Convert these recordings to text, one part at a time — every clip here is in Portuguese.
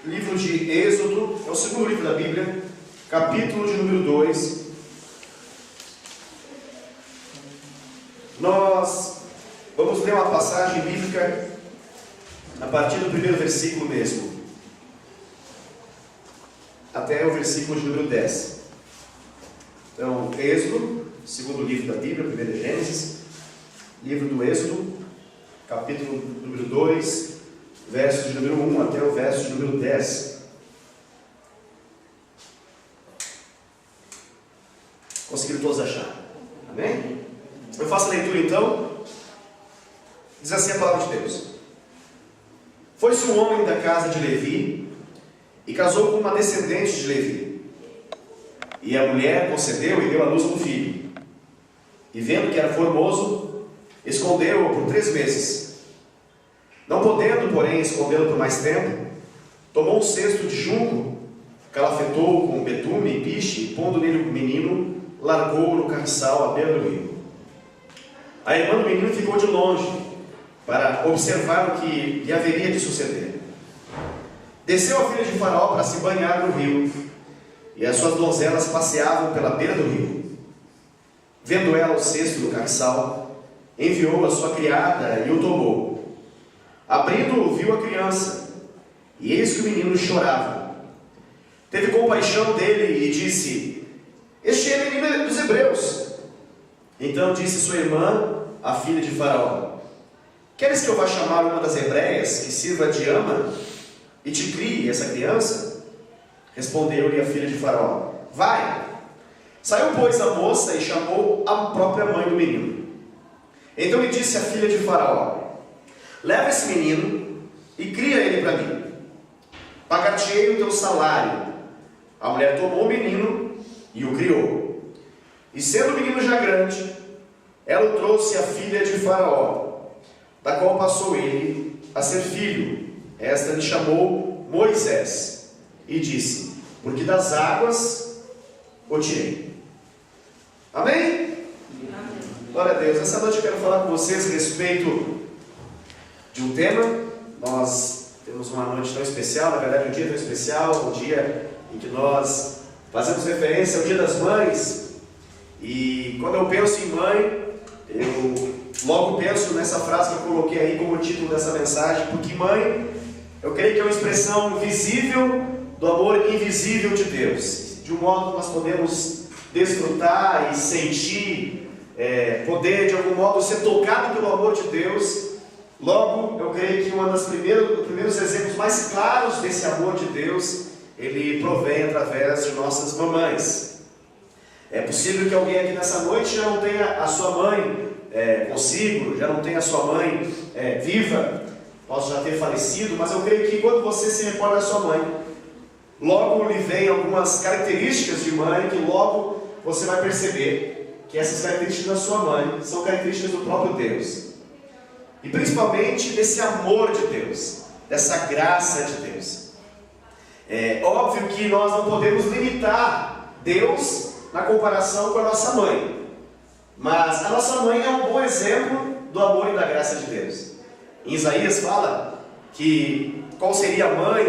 livro de Êxodo, é o segundo livro da Bíblia, capítulo de número 2. Nós vamos ler uma passagem bíblica a partir do primeiro versículo mesmo, até o versículo de número 10. Então, Êxodo, segundo livro da Bíblia, primeiro é Gênesis, livro do Êxodo, capítulo número 2, verso de número 1 até o verso de número 10. Conseguiram todos achar? Amém? Eu faço a leitura então. Diz assim a palavra de Deus: Foi-se um homem da casa de Levi e casou com uma descendente de Levi. E a mulher concebeu e deu à luz um filho. E vendo que era formoso, escondeu-o por 3 meses. Não podendo, porém, escondê-lo por mais tempo, tomou um cesto de junco, calafetou com betume e piche, e pondo nele o menino, largou-o no carriçal à beira do rio. A irmã do menino ficou de longe, para observar o que lhe haveria de suceder. Desceu a filha de Faraó para se banhar no rio, e as suas donzelas passeavam pela beira do rio. Vendo ela o cesto do carriçal, enviou a sua criada e o tomou. Abrindo-o, viu a criança, e eis que o menino chorava. Teve compaixão dele e disse: Este é o menino dos hebreus. Então disse sua irmã, a filha de Faraó: Queres que eu vá chamar uma das hebreias, que sirva de ama, e te crie essa criança? Respondeu-lhe a filha de Faraó: Vai. Saiu, pois, a moça e chamou a própria mãe do menino. Então lhe disse a filha de Faraó: Leva esse menino e cria ele para mim. Pagar-te-ei o teu salário. A mulher tomou o menino e o criou. E sendo o menino já grande, ela o trouxe à filha de Faraó, da qual passou ele a ser filho. Esta lhe chamou Moisés, e disse: Porque das águas o tirei. Amém? Amém. Glória a Deus. Essa noite eu quero falar com vocês a respeito de um tema. Nós temos uma noite tão especial, na verdade um dia tão especial, um dia em que nós fazemos referência ao Dia das Mães. E quando eu penso em mãe, eu logo penso nessa frase que eu coloquei aí como título dessa mensagem, porque mãe, eu creio que é uma expressão visível do amor invisível de Deus, de um modo que nós podemos desfrutar e sentir, poder de algum modo ser tocado pelo amor de Deus. Logo, eu creio que um dos primeiros exemplos mais claros desse amor de Deus, ele provém através de nossas mamães. É possível que alguém aqui nessa noite já não tenha a sua mãe consigo, já não tenha a sua mãe viva, posso já ter falecido, mas eu creio que quando você se recorda da sua mãe, logo lhe vem algumas características de mãe que logo você vai perceber que essas características da sua mãe são características do próprio Deus. E principalmente desse amor de Deus, dessa graça de Deus. É óbvio que nós não podemos limitar Deus na comparação com a nossa mãe. Mas a nossa mãe é um bom exemplo do amor e da graça de Deus. Em Isaías fala que qual seria a mãe,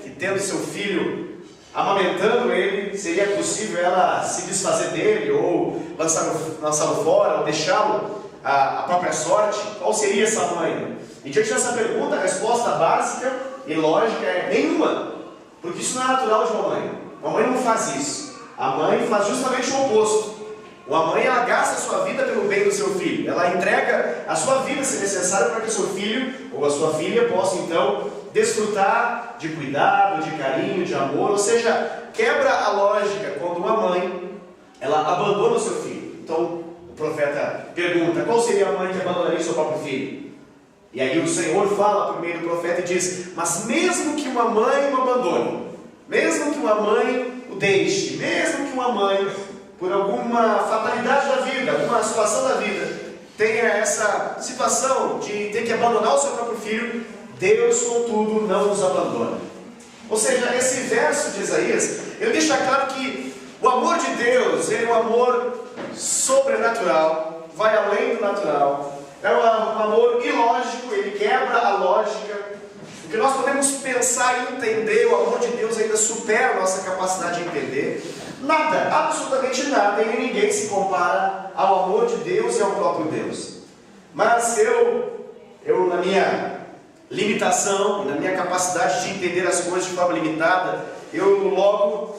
que tendo seu filho, amamentando ele, seria possível ela se desfazer dele, ou lançá-lo fora, ou deixá-lo a própria sorte. Qual seria essa mãe? E diante dessa pergunta, a resposta básica e lógica é nenhuma, porque isso não é natural de uma mãe. Uma mãe não faz isso. A mãe faz justamente o oposto. Uma mãe, ela gasta a sua vida pelo bem do seu filho. Ela entrega a sua vida, se necessário, para que o seu filho ou a sua filha possa então desfrutar de cuidado, de carinho, de amor. Ou seja, quebra a lógica quando uma mãe, ela abandona o seu filho. Então o profeta pergunta: qual seria a mãe que abandonaria o seu próprio filho? E aí o Senhor fala por meio do profeta e diz: mas mesmo que uma mãe o abandone, mesmo que uma mãe o deixe, mesmo que uma mãe, por alguma fatalidade da vida, alguma situação da vida, tenha essa situação de ter que abandonar o seu próprio filho, Deus, contudo, não nos abandona. Ou seja, esse verso de Isaías, ele deixa claro que o amor de Deus é um amor sobrenatural, vai além do natural, é um amor ilógico, ele quebra a lógica O que nós podemos pensar e entender, o amor de Deus ainda supera a nossa capacidade de entender. Nada, absolutamente nada, e nem ninguém se compara ao amor de Deus e ao próprio Deus. Mas eu na minha limitação, na minha capacidade de entender as coisas de forma limitada, eu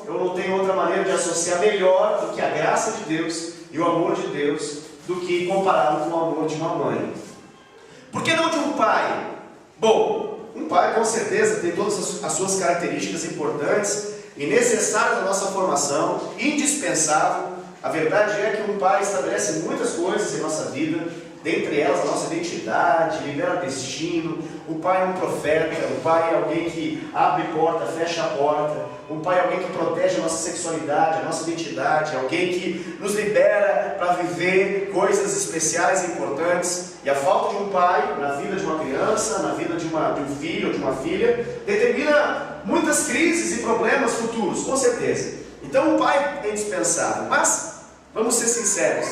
não tenho outra maneira de associar melhor do que a graça de Deus e o amor de Deus, do que compará-lo com o amor de uma mãe. Por que não de um pai? Bom, um pai com certeza tem todas as suas características importantes e necessárias da nossa formação, indispensável. A verdade é que um pai estabelece muitas coisas em nossa vida, dentre elas a nossa identidade, libera destino. O pai é um profeta, o pai é alguém que abre porta, fecha a porta. O pai é alguém que protege a nossa sexualidade, a nossa identidade, alguém que nos libera para viver coisas especiais e importantes. E a falta de um pai na vida de uma criança, na vida de um filho ou de uma filha, determina muitas crises e problemas futuros, com certeza. Então o pai é indispensável, mas vamos ser sinceros,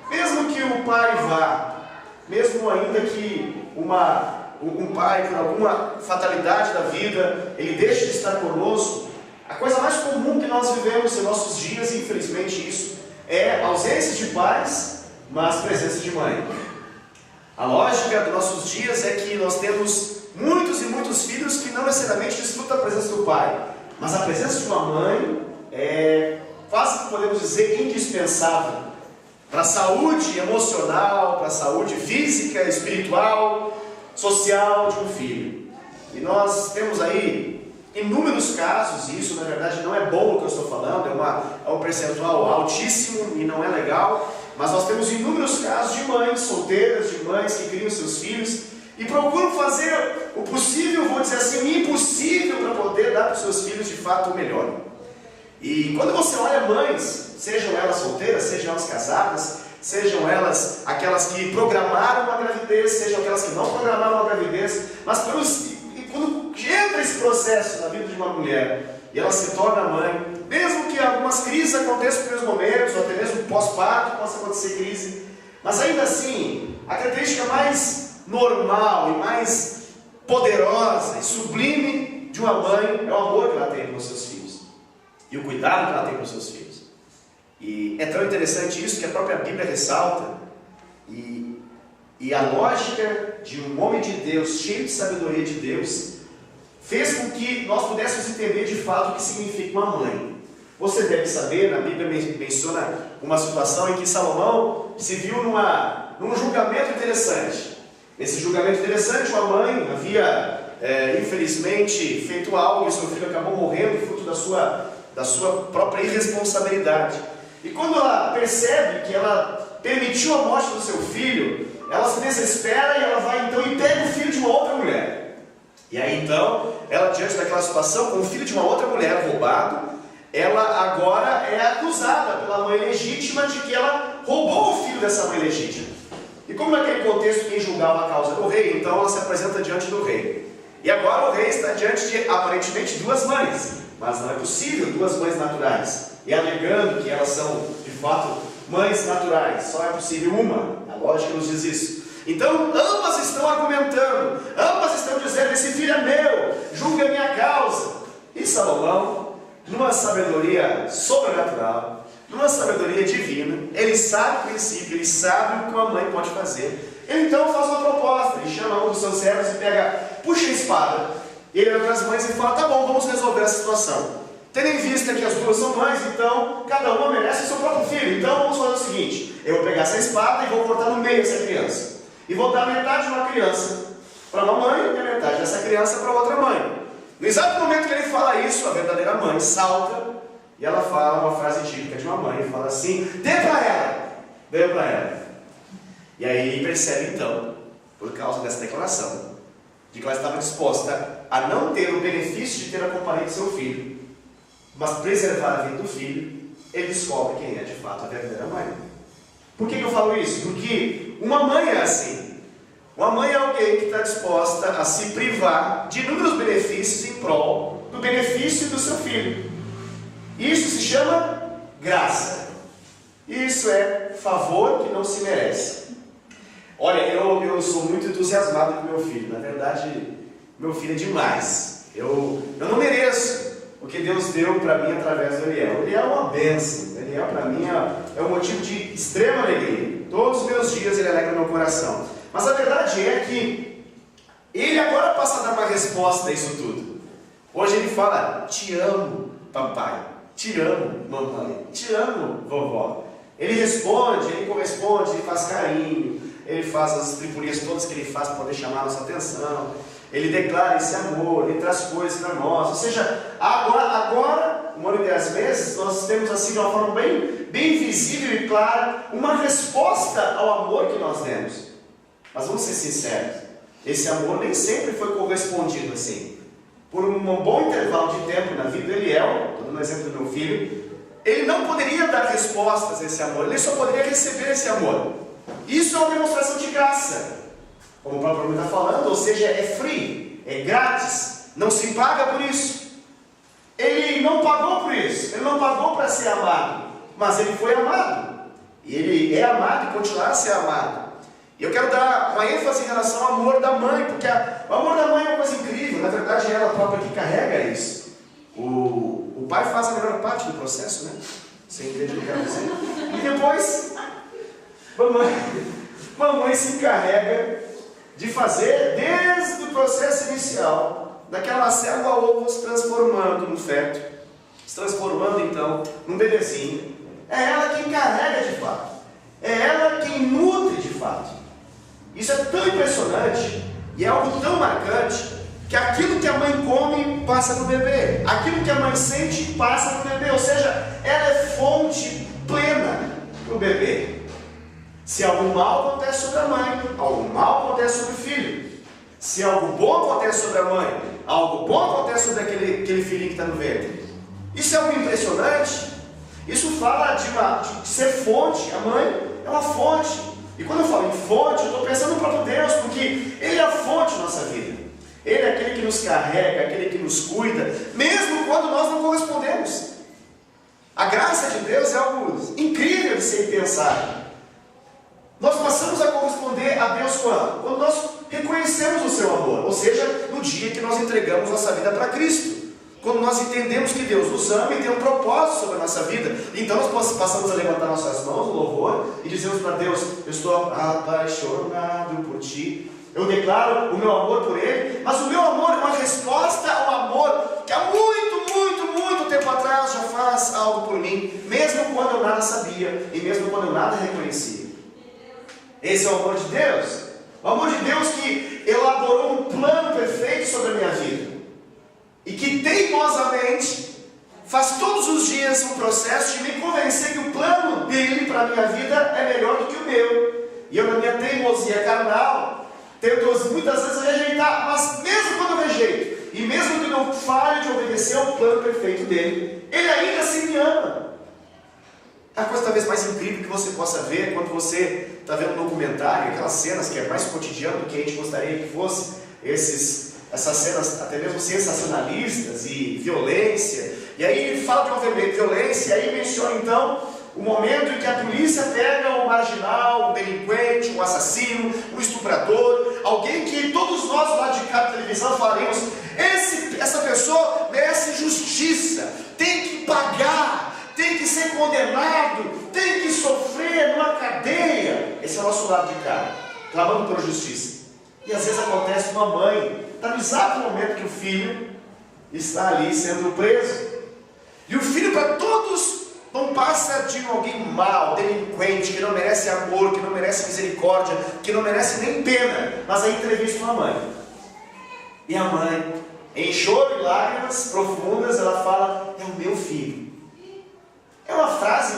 mesmo que o pai vá, mesmo ainda que um pai, por alguma fatalidade da vida, ele deixe de estar conosco, a coisa mais comum que nós vivemos em nossos dias, infelizmente isso, é ausência de pais, mas presença de mãe. A lógica dos nossos dias é que nós temos muitos e muitos filhos que não necessariamente desfrutam da presença do pai, mas a presença de uma mãe é quase, podemos dizer, indispensável para a saúde emocional, para a saúde física, espiritual, social de um filho. E nós temos aí inúmeros casos, e isso na verdade não é bom o que eu estou falando, é um percentual altíssimo e não é legal, mas nós temos inúmeros casos de mães solteiras, de mães que criam seus filhos e procuram fazer o possível, vou dizer assim, o impossível para poder dar para os seus filhos de fato o melhor. E quando você olha mães, sejam elas solteiras, sejam elas casadas, sejam elas aquelas que programaram uma gravidez, sejam aquelas que não programaram uma gravidez, mas quando entra esse processo na vida de uma mulher e ela se torna mãe, mesmo que algumas crises aconteçam nos primeiros momentos, ou até mesmo pós-parto possa acontecer crise, mas ainda assim, a característica mais normal e mais poderosa e sublime de uma mãe é o amor que ela tem pelos seus filhos e o cuidado que ela tem com os seus filhos. E é tão interessante isso que a própria Bíblia ressalta, e a lógica de um homem de Deus, cheio de sabedoria de Deus, fez com que nós pudéssemos entender de fato o que significa uma mãe. Você deve saber, na Bíblia menciona uma situação em que Salomão se viu num julgamento interessante. Nesse julgamento interessante, uma mãe havia, infelizmente, feito algo e seu filho acabou morrendo, fruto da sua própria irresponsabilidade. E quando ela percebe que ela permitiu a morte do seu filho, ela se desespera e ela vai então e pega o filho de uma outra mulher. E aí então, ela diante daquela situação, com o filho de uma outra mulher roubado, ela agora é acusada pela mãe legítima de que ela roubou o filho dessa mãe legítima. E como naquele contexto quem julgava a causa era o rei, então ela se apresenta diante do rei. E agora o rei está diante de aparentemente duas mães, mas não é possível duas mães naturais. E alegando que elas são de fato mães naturais, só é possível uma. A lógica nos diz isso. Então ambas estão argumentando, ambas estão dizendo: esse filho é meu, julgue a minha causa. E Salomão, numa sabedoria sobrenatural, numa sabedoria divina, ele sabe o princípio, ele sabe o que uma mãe pode fazer. Ele então faz uma proposta, ele chama um dos seus servos e puxa a espada. Ele olha para as mães e fala: tá bom, vamos resolver essa situação. Tendo em vista que as duas são mães, então cada uma merece o seu próprio filho. Então vamos fazer o seguinte: eu vou pegar essa espada e vou cortar no meio essa criança. E vou dar metade de uma criança para uma mãe e a metade dessa criança para outra mãe. No exato momento que ele fala isso, a verdadeira mãe salta e ela fala uma frase típica de uma mãe, fala assim: dê para ela, dê para ela. E aí ele percebe então, por causa dessa declaração, de que ela estava disposta a não ter o benefício de ter a companhia do seu filho, mas preservar a vida do filho, ele descobre quem é de fato a verdadeira mãe. Por que eu falo isso? Porque uma mãe é assim. Uma mãe é alguém que está disposta a se privar de inúmeros benefícios em prol do benefício do seu filho. Isso se chama graça. Isso é favor que não se merece. Olha, eu sou muito entusiasmado com meu filho. Na verdade, meu filho é demais. Eu não mereço o que Deus deu para mim através do Eliel. O Eliel é uma bênção. O Eliel para mim é um motivo de extrema alegria. Todos os meus dias ele alegra meu coração. Mas a verdade é que ele agora passa a dar uma resposta a isso tudo. Hoje ele fala: te amo, papai. Te amo, mamãe. Te amo, vovó. Ele responde, ele corresponde, ele faz carinho. Ele faz as tripulias todas que ele faz para poder chamar a nossa atenção. Ele declara esse amor, ele traz coisas para nós. Ou seja, agora, 1 ano e 10 meses, nós temos assim de uma forma bem visível e clara uma resposta ao amor que nós demos. Mas vamos ser sinceros, esse amor nem sempre foi correspondido assim. Por um bom intervalo de tempo na vida do Eliel, estou dando um exemplo do meu filho, ele não poderia dar respostas a esse amor, ele só poderia receber esse amor. Isso é uma demonstração de graça, como o próprio nome está falando, ou seja, é free, é grátis, não se paga por isso. Ele não pagou por isso, ele não pagou para ser amado, mas ele foi amado, e ele é amado e continuará a ser amado. E eu quero dar uma ênfase em relação ao amor da mãe, porque o amor da mãe é uma coisa incrível, na verdade é ela própria que carrega isso. O pai faz a melhor parte do processo, né? Você entende o que eu quero dizer? E depois, mamãe se encarrega de fazer desde o processo inicial, daquela célula ovo se transformando num feto, se transformando então num bebezinho. É ela quem carrega de fato, é ela quem nutre de fato. Isso é tão impressionante e é algo tão marcante que aquilo que a mãe come passa para o bebê, aquilo que a mãe sente passa para o bebê, ou seja, ela é fonte plena para o bebê. Se algo mal acontece sobre a mãe, algo mal acontece sobre o filho. Se algo bom acontece sobre a mãe, algo bom acontece sobre aquele filhinho que está no ventre. Isso é algo impressionante. Isso fala de ser fonte. A mãe é uma fonte. E quando eu falo em fonte, eu estou pensando no próprio Deus, porque Ele é a fonte da nossa vida. Ele é aquele que nos carrega, aquele que nos cuida, mesmo quando nós não correspondemos. A graça de Deus é algo incrível de ser pensado. Nós passamos a corresponder a Deus quando? Quando nós reconhecemos o seu amor, ou seja, no dia que nós entregamos nossa vida para Cristo. Quando nós entendemos que Deus nos ama e tem um propósito sobre a nossa vida, então nós passamos a levantar nossas mãos no louvor e dizemos para Deus: eu estou apaixonado por Ti, eu declaro o meu amor por Ele, mas o meu amor é uma resposta ao amor que há muito tempo atrás já faz algo por mim, mesmo quando eu nada sabia e mesmo quando eu nada reconhecia. Esse é o amor de Deus, o amor de Deus que elaborou um plano perfeito sobre a minha vida e que teimosamente faz todos os dias um processo de me convencer que o plano dele para a minha vida é melhor do que o meu. E eu, na minha teimosia carnal, tento muitas vezes rejeitar, mas mesmo quando eu rejeito, e mesmo que eu falhe de obedecer ao plano perfeito dele, ele ainda assim me ama. A coisa talvez mais incrível que você possa ver é quando você está vendo um documentário, aquelas cenas que é mais cotidiano do que a gente gostaria que fosse, essas cenas até mesmo sensacionalistas e violência, e aí ele fala de uma violência, e aí menciona então o momento em que a polícia pega um marginal, um delinquente, um assassino, um estuprador, alguém que todos nós lá de cá da televisão falaremos: essa pessoa merece justiça, tem que pagar, tem que ser condenado, tem que sofrer numa cadeia. Esse é o nosso lado de cá, clamando por justiça. E às vezes acontece uma mãe, está no exato momento que o filho está ali sendo preso, e o filho para todos não passa de alguém mau, delinquente, que não merece amor, que não merece misericórdia, que não merece nem pena, mas aí entrevista uma mãe, e a mãe, em choro e lágrimas profundas, ela fala: é o meu filho. É uma frase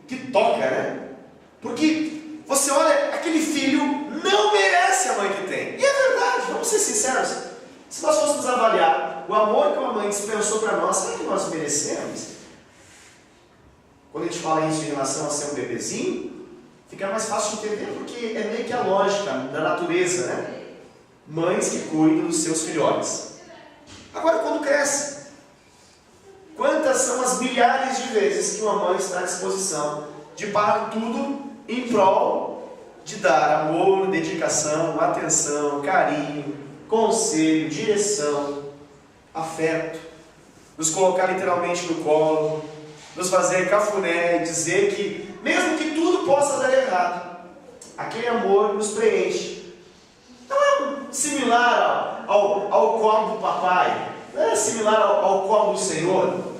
que toca, né? Porque você olha, aquele filho não merece a mãe que tem. E é verdade, vamos ser sinceros. Se nós fôssemos avaliar o amor que uma mãe dispensou para nós, será que nós merecemos? Quando a gente fala isso em relação a ser um bebezinho, fica mais fácil de entender, porque é meio que a lógica da natureza, né? Mães que cuidam dos seus filhotes. Agora, quando cresce, quantas são as milhares de vezes que uma mãe está à disposição de parar tudo em prol de dar amor, dedicação, atenção, carinho, conselho, direção, afeto, nos colocar literalmente no colo, nos fazer cafuné e dizer que, mesmo que tudo possa dar errado, aquele amor nos preenche. Não é similar ao colo do papai, não é similar ao colo do Senhor.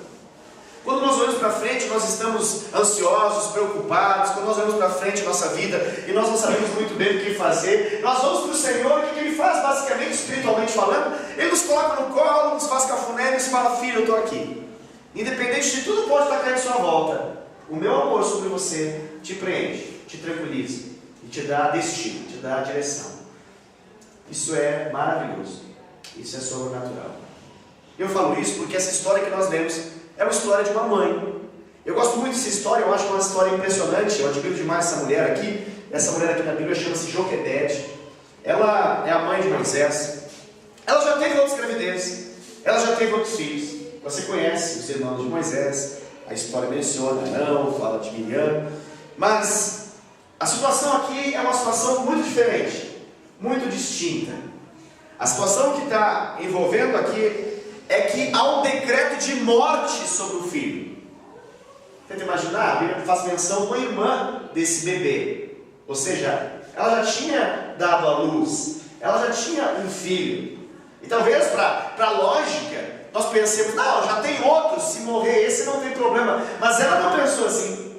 Quando nós olhamos para frente, nós estamos ansiosos, preocupados. Quando nós olhamos para frente a nossa vida e nós não sabemos muito bem o que fazer, nós vamos para o Senhor. E o que Ele faz, basicamente, espiritualmente falando? Ele nos coloca no colo, nos faz cafuné e nos fala: filho, eu estou aqui. Independente de tudo pode estar caindo à sua volta, o meu amor sobre você te preenche, te tranquiliza e te dá destino, te dá direção. Isso é maravilhoso. Isso é sobrenatural. Eu falo isso porque essa história que nós lemos é uma história de uma mãe. Eu gosto muito dessa história, eu acho uma história impressionante. Eu admiro demais essa mulher aqui. Essa mulher aqui na Bíblia chama-se Joquebede. Ela é a mãe de Moisés. Ela já teve outras gravidezes. Ela já teve outros filhos. Você conhece os irmãos de Moisés. A história menciona Arão, fala de Miriam. Mas a situação aqui é uma situação muito diferente, muito distinta. A situação que está envolvendo aqui é que há um decreto de morte sobre o filho. Tenta imaginar, a Bíblia faz menção com a irmã desse bebê. Ou seja, ela já tinha dado à luz, ela já tinha um filho. E talvez para a lógica, nós pensemos: não, já tem outros, se morrer esse não tem problema. Mas ela não pensou assim.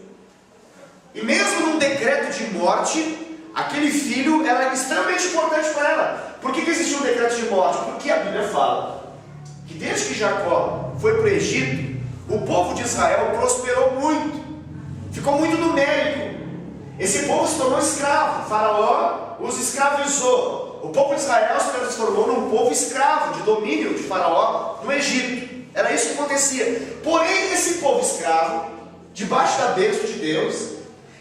E mesmo num decreto de morte, aquele filho era extremamente importante para ela. Por que existiu um decreto de morte? Porque a Bíblia fala que desde que Jacó foi para o Egito, o povo de Israel prosperou muito, ficou muito numérico. Esse povo se tornou escravo. Faraó os escravizou. O povo de Israel se transformou num povo escravo, de domínio de Faraó no Egito. Era isso que acontecia. Porém, esse povo escravo, debaixo da bênção de Deus,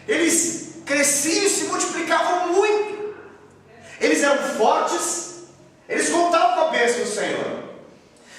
eles cresciam e se multiplicavam muito. Eles eram fortes, eles contavam com a bênção do Senhor.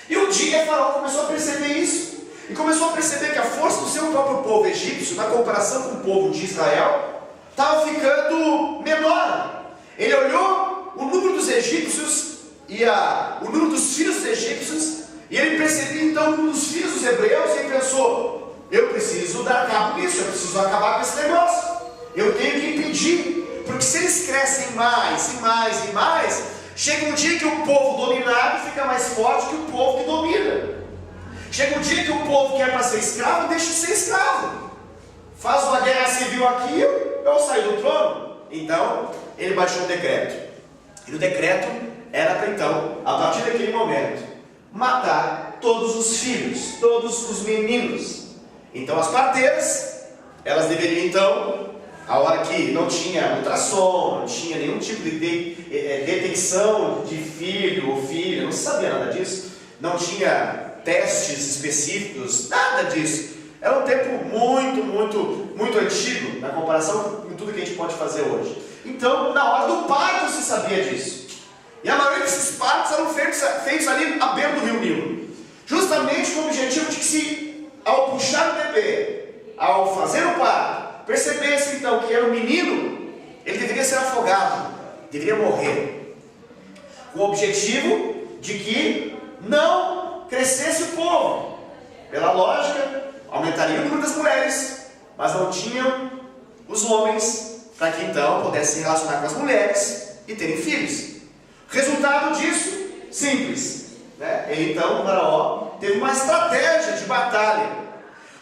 E um dia Faraó começou a perceber isso, e começou a perceber que a força do seu próprio povo egípcio, na comparação com o povo de Israel, estava ficando menor. Ele olhou o número dos egípcios e o número dos filhos dos egípcios, e ele percebeu então o número dos filhos dos hebreus, e ele pensou: eu preciso dar cabo nisso, eu preciso acabar com esse negócio, eu tenho que impedir, porque se eles crescem mais e mais e mais, chega um dia que o povo dominado fica mais forte que o povo que domina. Chega um dia que o povo que é para ser escravo deixa de ser escravo. Faz uma guerra civil aqui, eu saio do trono. Então, ele baixou um decreto. E o decreto era para então, a partir daquele momento, matar todos os filhos, todos os meninos. Então as parteiras, elas deveriam então, a hora que não tinha ultrassom, não tinha nenhum tipo de detecção de filho ou filha, não se sabia nada disso, não tinha testes específicos, nada disso. Era um tempo muito antigo, na comparação com tudo que a gente pode fazer hoje. Então, na hora do parto se sabia disso. E a maioria desses partos eram feitos ali à beira do rio Nilo, justamente com o objetivo de que, se ao puxar o bebê, ao fazer o parto, percebesse então que era um menino, ele deveria ser afogado, deveria morrer, com o objetivo de que não crescesse o povo. Pela lógica, aumentaria o número das mulheres, mas não tinham os homens para que então pudessem se relacionar com as mulheres e terem filhos. Resultado disso, simples, né? Ele então, o Faraó, teve uma estratégia de batalha.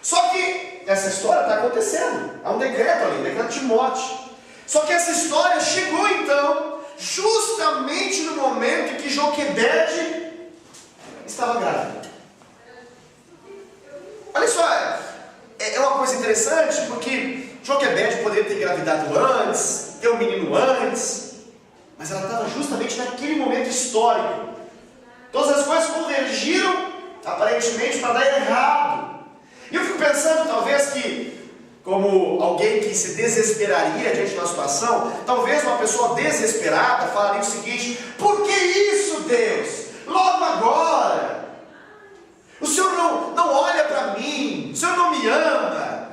Só que essa história está acontecendo, há um decreto ali, um decreto de morte. Só que essa história chegou então justamente no momento em que Joquebede estava grávida. Olha só, é uma coisa interessante, porque Joquebede poderia ter engravidado antes, ter um menino antes, mas ela estava justamente naquele momento histórico. Todas as coisas convergiram, aparentemente, para dar errado. E eu fico pensando, talvez, que, como alguém que se desesperaria diante de uma situação, talvez uma pessoa desesperada falaria o seguinte: por que isso, Deus? Logo agora? O Senhor não olha para mim, o Senhor não me ama.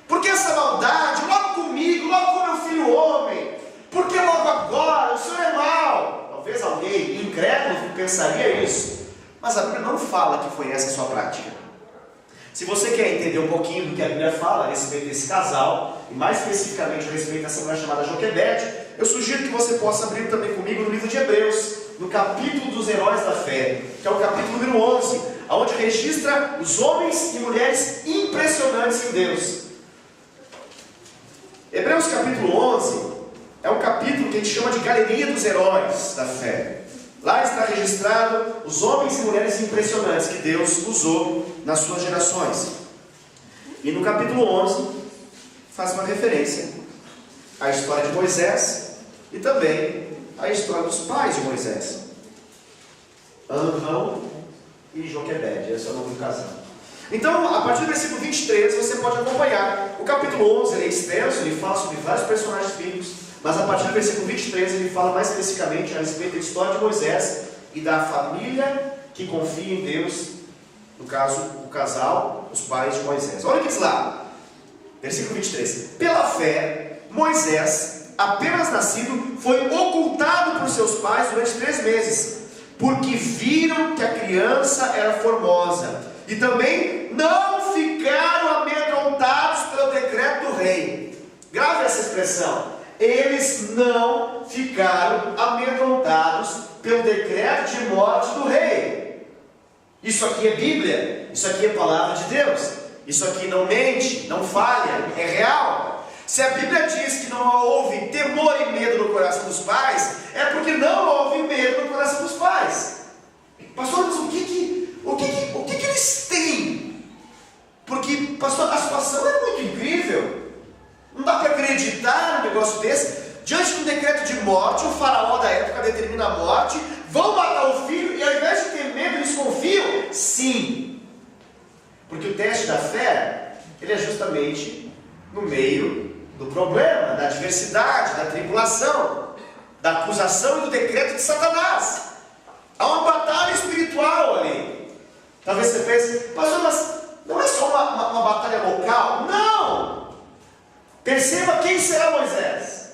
Por que essa maldade? Logo comigo, logo com meu filho homem. Por que logo agora? O Senhor é mau. Talvez alguém incrédulo conhece a sua prática. Se você quer entender um pouquinho do que a Bíblia fala a respeito desse casal, e mais especificamente a respeito dessa mulher chamada Joquebede, eu sugiro que você possa abrir também comigo no livro de Hebreus, no capítulo dos heróis da fé, que é o capítulo número 11, onde registra os homens e mulheres impressionantes em Deus. Hebreus capítulo 11 é um capítulo que a gente chama de Galeria dos Heróis da Fé. Lá está registrado os homens e mulheres impressionantes que Deus usou nas suas gerações. E no capítulo 11 faz uma referência à história de Moisés e também à história dos pais de Moisés, Amrão e Joquebede. Esse é o nome do casal. Então, a partir do versículo 23, você pode acompanhar. O capítulo 11 ele é extenso, ele fala sobre vários personagens bíblicos, mas a partir do versículo 23 ele fala mais especificamente a respeito da história de Moisés e da família que confia em Deus, no caso, o casal, os pais de Moisés. Olha o que diz lá, versículo 23. Pela fé, Moisés, apenas nascido, foi ocultado por seus pais durante 3 meses, porque viram que a criança era formosa, e também não ficaram amedrontados pelo decreto do rei. Grave essa expressão. Eles não ficaram amedrontados pelo decreto de morte do rei. Isso aqui é Bíblia, isso aqui é palavra de Deus, isso aqui não mente, não falha, é real. Se a Bíblia diz que não houve temor e medo no coração dos pais, é porque não houve medo no coração dos pais. Pastor, mas o que eles têm? Porque, pastor, a situação é muito incrível. Não dá para acreditar num negócio desse. Diante de um decreto de morte, o faraó da época determina a morte, vão matar o filho e ao invés de ter medo, eles confiam? Sim. Porque o teste da fé, ele é justamente no meio do problema, da adversidade, da tribulação, da acusação e do decreto de Satanás. Há uma batalha espiritual ali. Talvez você pense, pastor, mas não é só uma batalha local? Não! Perceba quem será Moisés.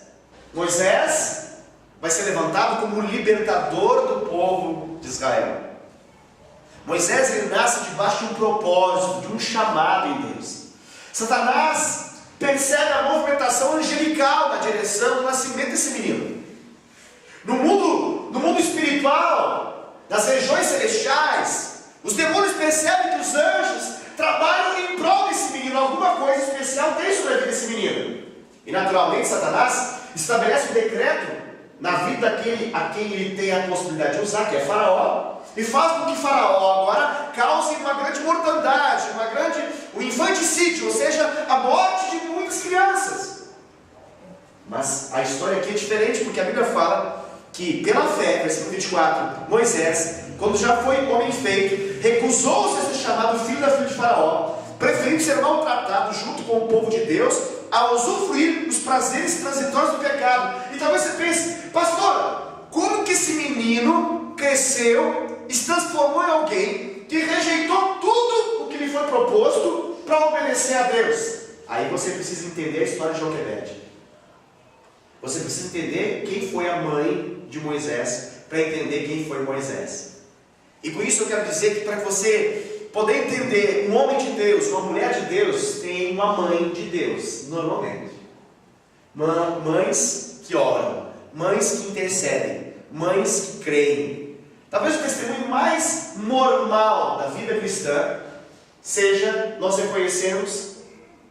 Moisés vai ser levantado como o libertador do povo de Israel. Moisés ele nasce debaixo de um propósito, de um chamado em Deus. Satanás percebe a movimentação angelical na direção do nascimento desse menino. No mundo espiritual, nas regiões celestiais, os demônios percebem que os anjos trabalham em prol desse menino. Alguma coisa especial tem sobre a vida desse menino. E naturalmente Satanás estabelece um decreto na vida daquele a quem ele tem a possibilidade de usar, que é Faraó, e faz com que Faraó agora cause uma grande mortandade, um infanticídio, ou seja, a morte de muitas crianças. Mas a história aqui é diferente, porque a Bíblia fala que pela fé, versículo 24, Moisés, quando já foi homem feito, recusou-se a ser chamado filho da filha de Faraó, preferindo ser maltratado junto com o povo de Deus, a usufruir os prazeres transitórios do pecado. E talvez você pense, pastor, como que esse menino cresceu e se transformou em alguém que rejeitou tudo o que lhe foi proposto para obedecer a Deus? Aí você precisa entender a história de Joquebede. Você precisa entender quem foi a mãe de Moisés para entender quem foi Moisés. E com isso eu quero dizer que para você poder entender um homem de Deus, uma mulher de Deus, tem uma mãe de Deus, normalmente. Mães que oram, mães que intercedem, mães que creem. Talvez o testemunho mais normal da vida cristã seja nós reconhecermos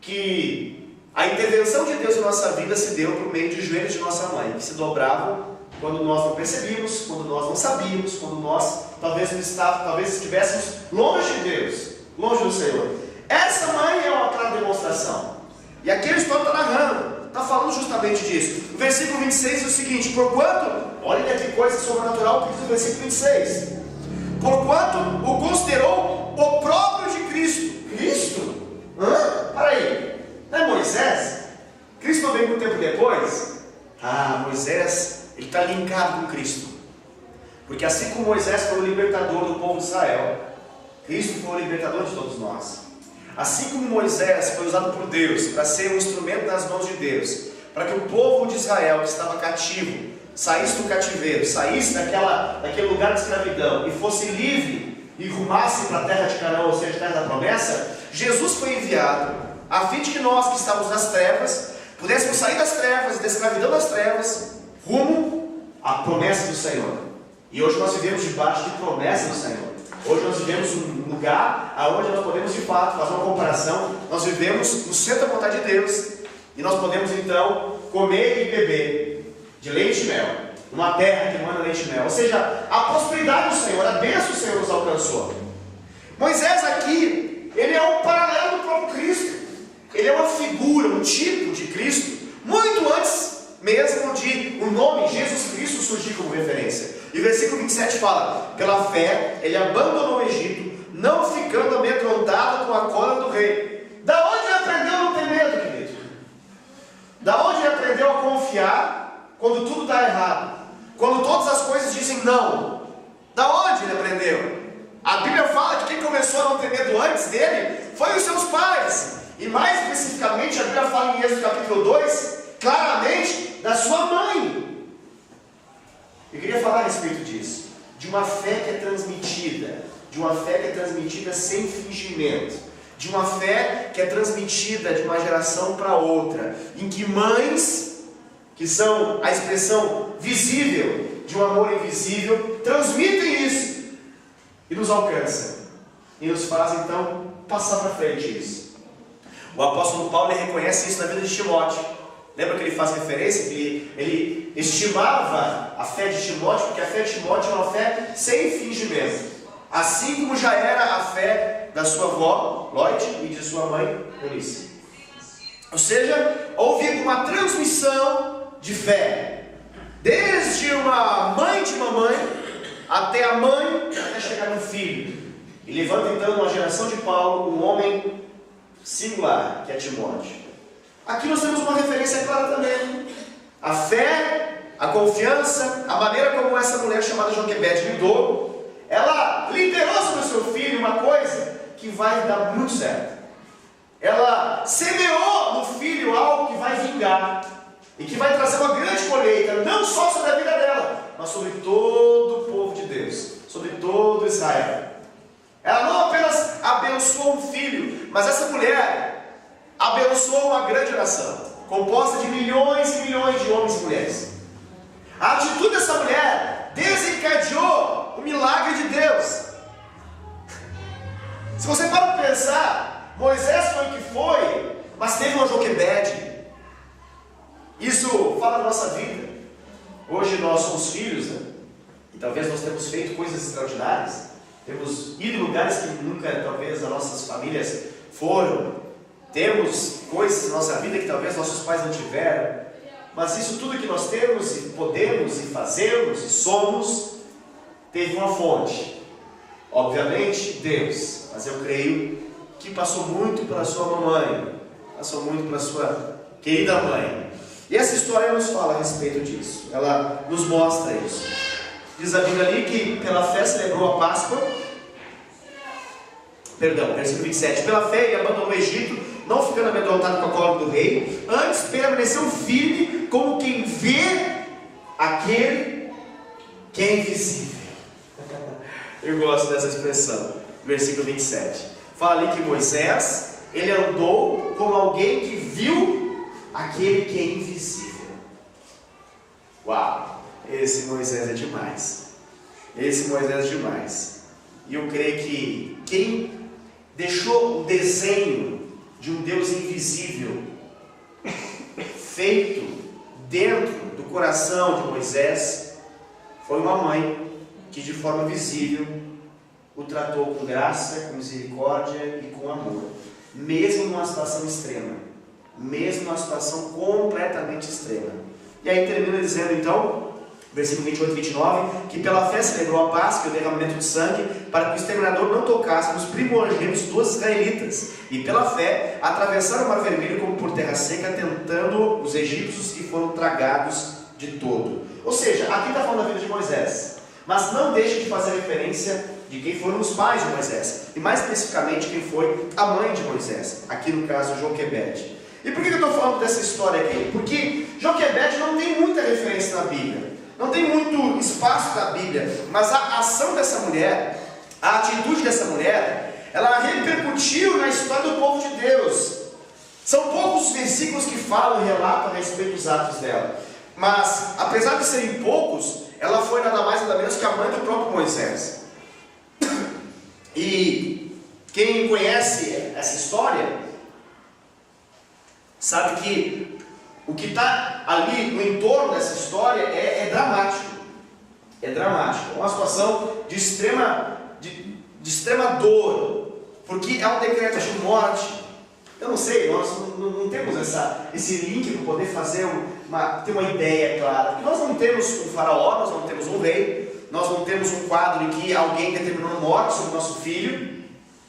que a intervenção de Deus na nossa vida se deu por meio de joelhos de nossa mãe, que se dobravam quando nós não percebíamos, quando nós não sabíamos, quando nós talvez estivéssemos longe de Deus, longe do Senhor. Essa mãe é uma clara demonstração. E aqui a história está narrando, está falando justamente disso. O versículo 26 é o seguinte: porquanto, olha que coisa sobrenatural que diz o versículo 26. Porquanto o considerou o próprio de Cristo. Cristo? Peraí, não é Moisés? Cristo não veio muito tempo depois? Moisés, ele está linkado com Cristo. Porque assim como Moisés foi o libertador do povo de Israel, Cristo foi o libertador de todos nós. Assim como Moisés foi usado por Deus para ser um instrumento nas mãos de Deus, para que o povo de Israel que estava cativo saísse do cativeiro, saísse daquele lugar de escravidão e fosse livre e rumassem para a terra de Canaã, ou seja, a terra da promessa, Jesus foi enviado a fim de que nós que estávamos nas trevas pudéssemos sair das trevas, da escravidão das trevas, rumo à promessa do Senhor. E hoje nós vivemos debaixo de promessa do Senhor. Hoje nós vivemos um lugar onde nós podemos de fato fazer uma comparação. Nós vivemos no centro da vontade de Deus e nós podemos então comer e beber de leite e mel, numa terra que emana leite e mel. Ou seja, a prosperidade do Senhor, a bênção do Senhor nos alcançou. Moisés aqui, ele é um paralelo do próprio Cristo. Ele é uma figura, um tipo de Cristo, muito antes mesmo de o nome Jesus Cristo surgir como referência. E o versículo 27 fala: pela fé ele abandonou o Egito, não ficando amedrontado com a cola do rei. Da onde ele aprendeu a não ter medo, querido? Da onde ele aprendeu a confiar quando tudo está errado? Quando todas as coisas dizem não? Da onde ele aprendeu? A Bíblia fala que quem começou a não ter medo antes dele foi os seus pais. E mais especificamente, a Bíblia fala em Êxodo capítulo 2, claramente, da sua mãe. Eu queria falar a respeito disso, de uma fé que é transmitida, de uma fé que é transmitida sem fingimento, de uma fé que é transmitida de uma geração para outra, em que mães, que são a expressão visível de um amor invisível, transmitem isso e nos alcançam, e nos fazem então passar para frente isso. O apóstolo Paulo reconhece isso na vida de Timóteo. Lembra que ele faz referência que ele estimava a fé de Timóteo, porque a fé de Timóteo é uma fé sem fingimento, assim como já era a fé da sua avó Lloyd e de sua mãe Eunice. Ou seja, houve uma transmissão de fé, desde uma mãe de uma mãe até a mãe, até chegar no filho. E levanta então uma geração de Paulo, um homem singular, que é Timóteo. Aqui nós temos uma referência clara também. A fé, a confiança, a maneira como essa mulher chamada Joquebede lidou. Ela liderou sobre o seu filho uma coisa que vai dar muito certo. Ela semeou no filho algo que vai vingar e que vai trazer uma grande colheita, não só sobre a vida dela, mas sobre todo o povo de Deus, sobre todo Israel. Ela não apenas abençoou um filho, mas essa mulher abençoou uma grande nação, composta de milhões e milhões de homens e mulheres. A atitude dessa mulher desencadeou o milagre de Deus. Se você para para pensar, Moisés foi o que foi, mas teve uma Joquebede. Isso fala da nossa vida. Hoje nós somos filhos, né? E talvez nós temos feito coisas extraordinárias. Temos ido em lugares que nunca, talvez, as nossas famílias foram. Temos coisas na nossa vida que talvez nossos pais não tiveram. Mas isso tudo que nós temos e podemos e fazemos e somos, teve uma fonte. Obviamente, Deus. Mas eu creio que passou muito pela sua mamãe. Passou muito pela sua querida mãe. E essa história nos fala a respeito disso. Ela nos mostra isso. Diz a Bíblia ali que pela fé celebrou a Páscoa. Versículo 27. Pela fé ele abandonou o Egito, não ficando amedrontado com a cola do rei. Antes permaneceu firme, como quem vê aquele que é invisível. Eu gosto dessa expressão. Versículo 27. Fala ali que Moisés, ele andou como alguém que viu aquele que é invisível. Uau! Esse Moisés é demais. Esse Moisés é demais. E eu creio que quem deixou o desenho de um Deus invisível feito dentro do coração de Moisés foi uma mãe que de forma visível o tratou com graça, com misericórdia e com amor, mesmo numa situação extrema, mesmo numa situação completamente extrema. E aí termina dizendo então, versículo 28 e 29, que pela fé celebrou a Páscoa e o derramamento de sangue, para que o exterminador não tocasse nos primogênitos dos israelitas, e pela fé atravessaram o Mar Vermelho como por terra seca, tentando os egípcios, e foram tragados de todo. Ou seja, aqui está falando da vida de Moisés, mas não deixa de fazer referência de quem foram os pais de Moisés, e mais especificamente quem foi a mãe de Moisés, aqui no caso Joquebede. E por que eu estou falando dessa história aqui? Porque Joquebede não tem muita referência na Bíblia, não tem muito espaço na Bíblia, mas a ação dessa mulher A atitude dessa mulher, ela repercutiu na história do povo de Deus. São poucos os versículos que falam e relatam a respeito dos atos dela. Mas, apesar de serem poucos, ela foi nada mais nada menos que a mãe do próprio Moisés. E quem conhece essa história sabe que o que está ali no entorno dessa história é dramático. É dramático. É uma situação de extrema dor, porque é um decreto de morte. Eu não sei, nós não temos esse link para poder ter uma ideia clara. Porque nós não temos um faraó, nós não temos um rei, nós não temos um quadro em que alguém determinou morte sobre o nosso filho,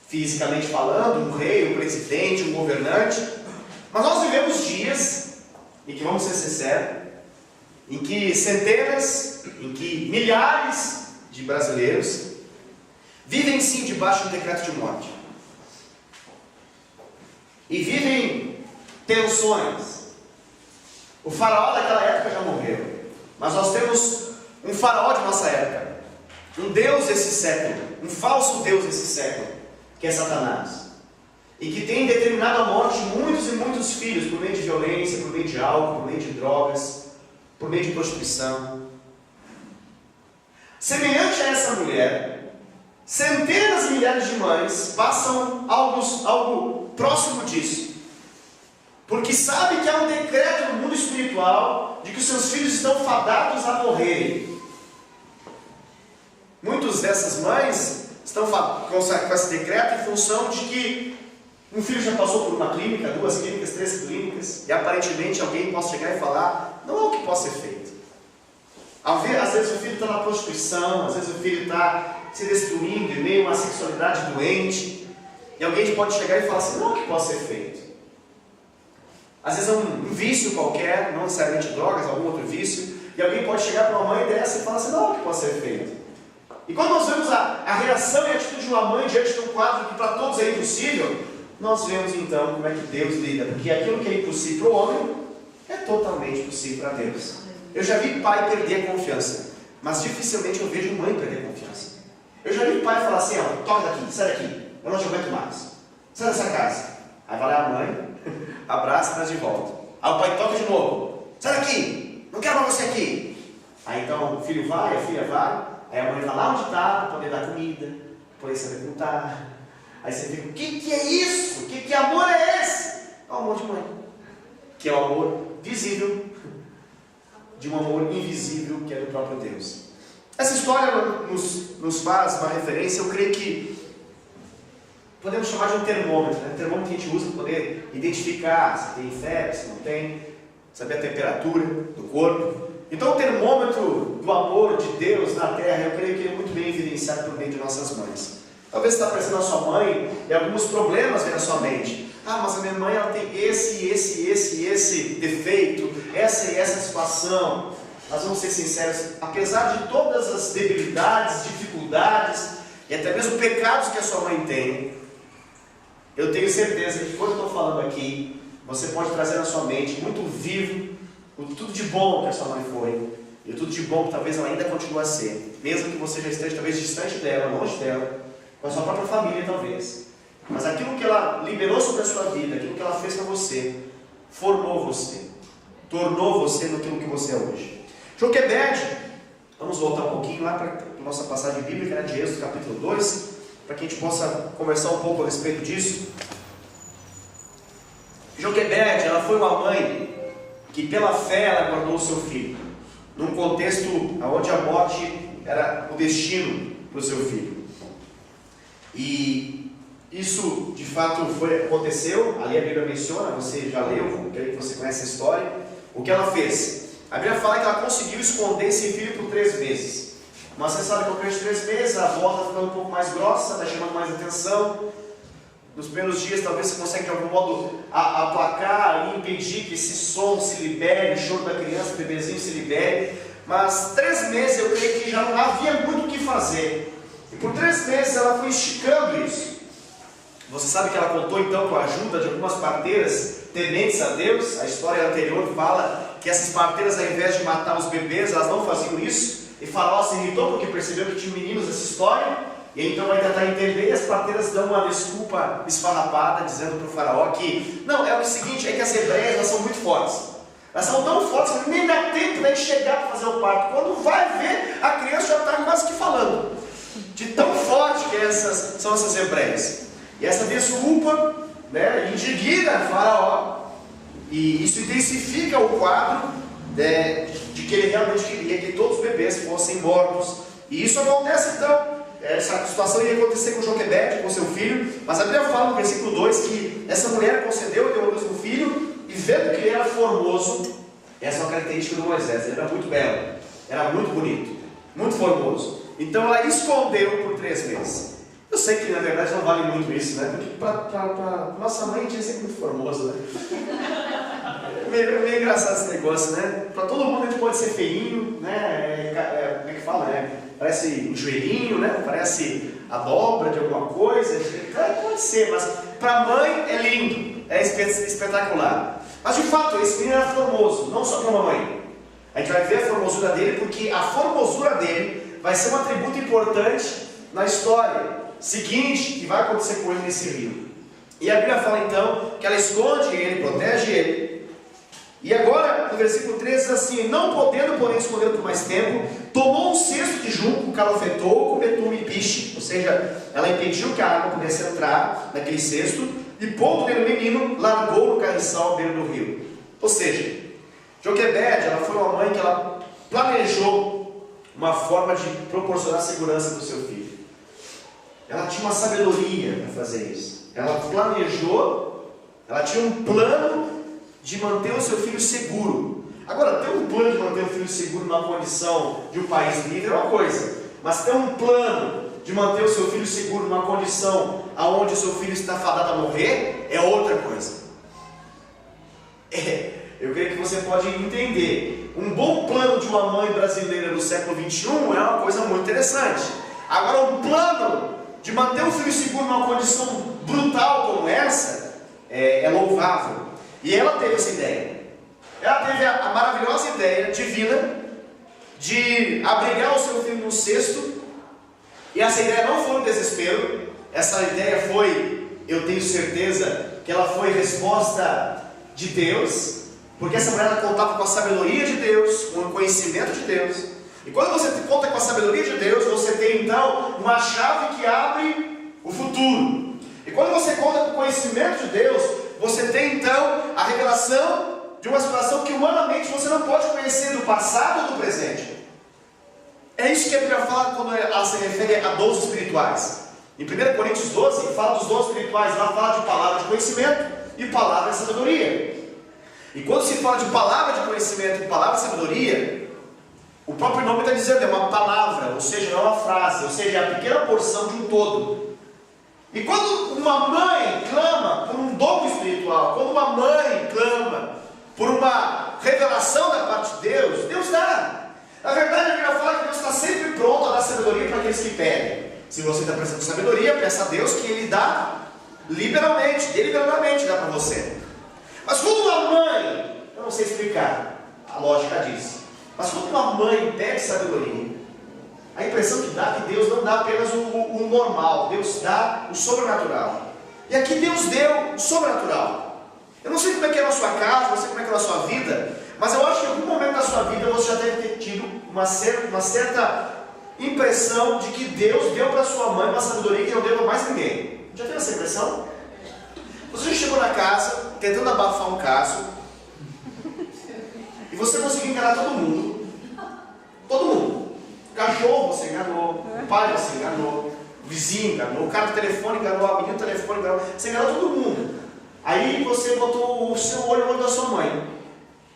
fisicamente falando, um rei, um presidente, um governante. Mas nós vivemos dias, em que, vamos ser sinceros, em que centenas, em que milhares de brasileiros vivem sim debaixo de um decreto de morte. E vivem tensões. O faraó daquela época já morreu, mas nós temos um faraó de nossa época, um Deus desse século, um falso Deus desse século, que é Satanás, e que tem determinado a morte de muitos e muitos filhos por meio de violência, por meio de álcool, por meio de drogas, por meio de prostituição. Semelhante a essa mulher, centenas e milhares de mães passam algo próximo disso, porque sabe que há um decreto no mundo espiritual de que os seus filhos estão fadados a morrerem. Muitas dessas mães estão com esse decreto em função de que um filho já passou por uma clínica, 2 clínicas, 3 clínicas, e aparentemente alguém possa chegar e falar: não é o que pode ser feito. Às vezes o filho está na prostituição, às vezes o filho está se destruindo em meio a uma sexualidade doente, e alguém pode chegar e falar assim: não é o que pode ser feito. Às vezes é um vício qualquer, não necessariamente drogas, algum outro vício, e alguém pode chegar para uma mãe dessa e falar assim: não é o que pode ser feito. E quando nós vemos a reação e a atitude de uma mãe diante de um quadro que para todos é impossível, nós vemos então como é que Deus lida, porque aquilo que é impossível para o homem é totalmente possível para Deus. Eu já vi pai perder a confiança, mas dificilmente eu vejo mãe perder a confiança. Eu já vi pai falar assim: ó, toca daqui, sai daqui, eu não te aguento mais, sai dessa casa. Aí vai lá a mãe, abraça e traz de volta. Aí o pai toca de novo: sai daqui, não quero mais você aqui. Aí então o filho vai, a filha vai, aí a mãe vai lá onde está para poder dar comida, para poder saber como está. Aí você fica: o que é isso? Que amor é esse? É o amor de mãe, que é o amor visível de um amor invisível que é do próprio Deus. Essa história nos faz uma referência, eu creio que podemos chamar de um termômetro, né? Um termômetro que a gente usa para poder identificar se tem febre, se não tem, saber a temperatura do corpo. Então o termômetro do amor de Deus na terra, eu creio que é muito bem evidenciado por meio de nossas mães. Talvez você está pensando na sua mãe e alguns problemas vêm na sua mente. Ah, mas a minha mãe ela tem esse defeito, essa e essa situação. Nós vamos ser sinceros, apesar de todas as debilidades, dificuldades e até mesmo pecados que a sua mãe tem, eu tenho certeza que quando eu estou falando aqui, você pode trazer na sua mente muito vivo o tudo de bom que a sua mãe foi e o tudo de bom que talvez ela ainda continue a ser, mesmo que você já esteja talvez distante dela, longe dela, com a sua própria família talvez. Mas aquilo que ela liberou sobre a sua vida, aquilo que ela fez para você, formou você, tornou você naquilo que você é hoje. Joquebede, vamos voltar um pouquinho lá para a nossa passagem bíblica, né, de Êxodo capítulo 2, para que a gente possa conversar um pouco a respeito disso. Joquebede, ela foi uma mãe que pela fé ela guardou o seu filho, num contexto onde a morte era o destino para o seu filho. E isso de fato aconteceu, ali a Bíblia menciona, você já leu, creio que você conhece a história. O que ela fez? A Bíblia fala que ela conseguiu esconder esse filho por 3 meses. Mas você sabe que ao longo de 3 meses a voz está ficando um pouco mais grossa, está chamando mais atenção. Nos primeiros dias talvez você consegue de algum modo aplacar e impedir que esse som se libere, o choro da criança, o bebezinho se libere. Mas 3 meses eu creio que já não havia muito o que fazer. E por 3 meses ela foi esticando isso. Você sabe que ela contou então com a ajuda de algumas parteiras tementes a Deus. A história anterior fala que essas parteiras, ao invés de matar os bebês, elas não faziam isso. E Faraó se irritou porque percebeu que tinha meninos nessa história. E então vai tentar entender, e as parteiras dão uma desculpa esfarrapada, dizendo para o faraó que, não, é o seguinte, é que as hebreias elas são muito fortes. Elas são tão fortes que nem dá tempo de chegar para fazer o parto. Quando vai ver, a criança já está quase que falando. De tão forte que são essas hebreias. E essa desculpa, né, indigna o faraó. E isso intensifica o quadro de que ele realmente queria que todos os bebês fossem mortos. E isso acontece então. Essa situação ia acontecer com Joquebede, com seu filho. Mas a Bíblia fala no versículo 2 que essa mulher concedeu e deu a luz um filho. E vendo que ele era formoso, essa é uma característica do Moisés, ele era muito belo, era muito bonito, muito formoso. Então ela escondeu por 3 meses. Eu sei que na verdade não vale muito isso, né? Porque para nossa mãe tinha sempre muito formoso, né? Meio engraçado esse negócio, né? Para todo mundo a gente pode ser feinho, né? Como é que fala, né? Parece um joelhinho, né? Parece a dobra de alguma coisa. Pode ser, mas para a mãe é lindo, é espetacular. Mas de fato, esse menino era formoso, não só para a mamãe. A gente vai ver a formosura dele, porque a formosura dele vai ser um atributo importante na história seguinte que vai acontecer com ele nesse rio. E a Bíblia fala então que ela esconde ele, protege ele. E agora, no versículo 13 diz assim: não podendo, porém, esconder por mais tempo, tomou um cesto de junco, calafetou com betume e piche. Ou seja, ela impediu que a água pudesse entrar naquele cesto, e pondo nele o menino, largou no carriçal à beira do rio. Ou seja, Joquebede, ela foi uma mãe que ela planejou uma forma de proporcionar segurança para o seu filho. Ela tinha uma sabedoria para fazer isso. Ela planejou, ela tinha um plano de manter o seu filho seguro. Agora, ter um plano de manter o filho seguro na condição de um país livre é uma coisa, mas ter um plano de manter o seu filho seguro numa condição onde o seu filho está fadado a morrer é outra coisa. Eu creio que você pode entender. Um bom plano de uma mãe brasileira do século XXI é uma coisa muito interessante. Agora, um plano de manter o filho seguro numa condição brutal como essa é louvável. E ela teve essa ideia. Ela teve a maravilhosa ideia divina de abrigar o seu filho no cesto. E essa ideia não foi um desespero. Essa ideia foi, eu tenho certeza, que ela foi resposta de Deus. Porque essa mulher ela contava com a sabedoria de Deus, com o conhecimento de Deus. E quando você conta com a sabedoria de Deus, você tem então uma chave que abre o futuro. E quando você conta com o conhecimento de Deus, você tem então a revelação de uma situação que humanamente você não pode conhecer do passado ou do presente. É isso que a Bíblia fala quando ela se refere a dons espirituais. Em 1 Coríntios 12, fala dos dons espirituais, ela fala de palavra de conhecimento e palavra de sabedoria. E quando se fala de palavra de conhecimento e palavra de sabedoria, o próprio nome está dizendo, é uma palavra, ou seja, não é uma frase, ou seja, é a pequena porção de um todo. E quando uma mãe clama por um dom espiritual, quando uma mãe clama por uma revelação da parte de Deus, Deus dá. Na verdade, a Bíblia fala que Deus está sempre pronto a dar sabedoria para aqueles que pedem. Se você está precisando de sabedoria, peça a Deus que Ele dá liberalmente, deliberadamente dá para você. Mas quando uma mãe, eu não sei explicar a lógica disso, mas quando uma mãe pede sabedoria, a impressão que dá é que Deus não dá apenas o normal, Deus dá o sobrenatural. E aqui Deus deu o sobrenatural. Eu não sei como é que é na sua casa, não sei como é que é na sua vida, mas eu acho que em algum momento da sua vida você já deve ter tido uma certa impressão de que Deus deu para sua mãe uma sabedoria que não deu para mais ninguém. Já teve essa impressão? Você chegou na casa, tentando abafar um caso, e você conseguiu enganar todo mundo. Todo mundo. O cachorro você enganou, o pai você enganou, o vizinho enganou, o cara do telefone enganou, a menina do telefone enganou, você enganou todo mundo. Aí você botou o seu olho no olho da sua mãe.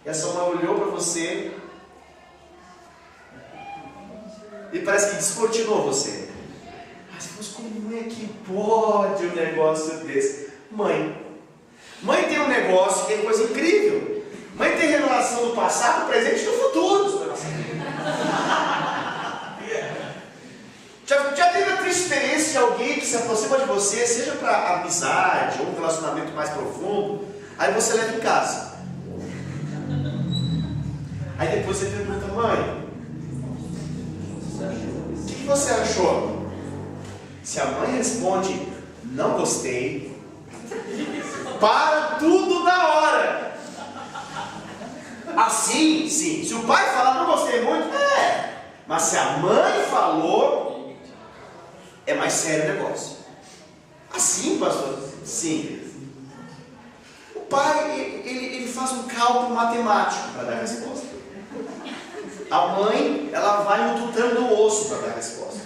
E a sua mãe olhou para você e parece que descortinou você. Mas como é que pode um negócio desse? Mãe tem um negócio que é coisa incrível. Mãe tem revelação do passado, do presente e do futuro. Já teve a triste experiência de alguém que se aproxima de você, seja para amizade ou um relacionamento mais profundo, aí você leva em casa. Aí depois você pergunta, mãe, o que você achou? Se a mãe responde, não gostei, para tudo na hora. Assim, sim. Se o pai falar, não gostei muito, mas se a mãe falou, é mais sério o negócio. Assim, pastor? Sim. O pai, ele faz um cálculo matemático para dar a resposta. A mãe, ela vai no tutano do osso para dar a resposta.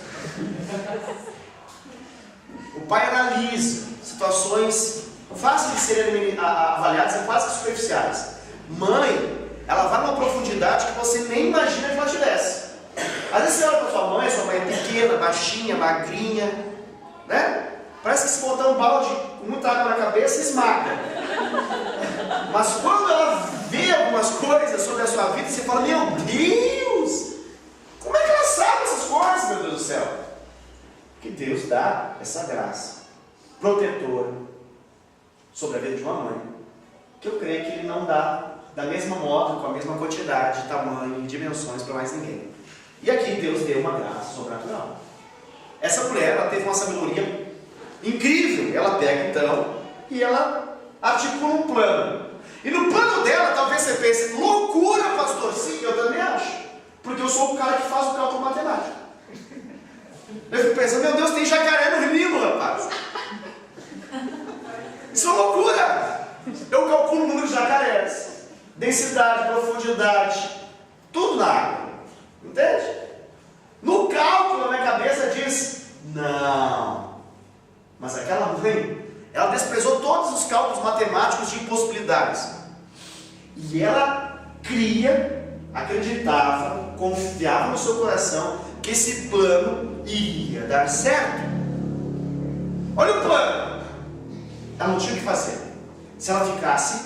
O pai analisa situações fáceis de serem avaliadas e quase superficiais. Mãe, ela vai numa profundidade que você nem imagina que ela tivesse. Às vezes você olha para sua mãe é pequena, baixinha, magrinha, né? Parece que se botar um balde com muita água na cabeça, esmaga. Mas quando ela vê algumas coisas sobre a sua vida, você fala, meu Deus, como é que ela sabe essas coisas, meu Deus do céu? Porque Deus dá essa graça protetora sobre a vida de uma mãe, que eu creio que Ele não dá da mesma modo, com a mesma quantidade, tamanho e dimensões para mais ninguém. E aqui Deus deu uma graça sobrenatural. Essa mulher, ela teve uma sabedoria incrível. Ela pega então e ela articula um plano. E no plano dela, talvez você pense, loucura, pastor. Sim, eu também acho. Porque eu sou o cara que faz o cálculo matemático. Eu fico pensando, meu Deus, tem jacaré no Rio, rapaz. Isso é loucura. Eu calculo o número de jacarés, densidade, profundidade, tudo na água. Entende? No cálculo, na minha cabeça diz, não. Mas aquela mãe, ela desprezou todos os cálculos matemáticos de impossibilidades. E ela cria, acreditava, confiava no seu coração que esse plano iria dar certo. Olha o plano. Ela não tinha o que fazer. Se ela ficasse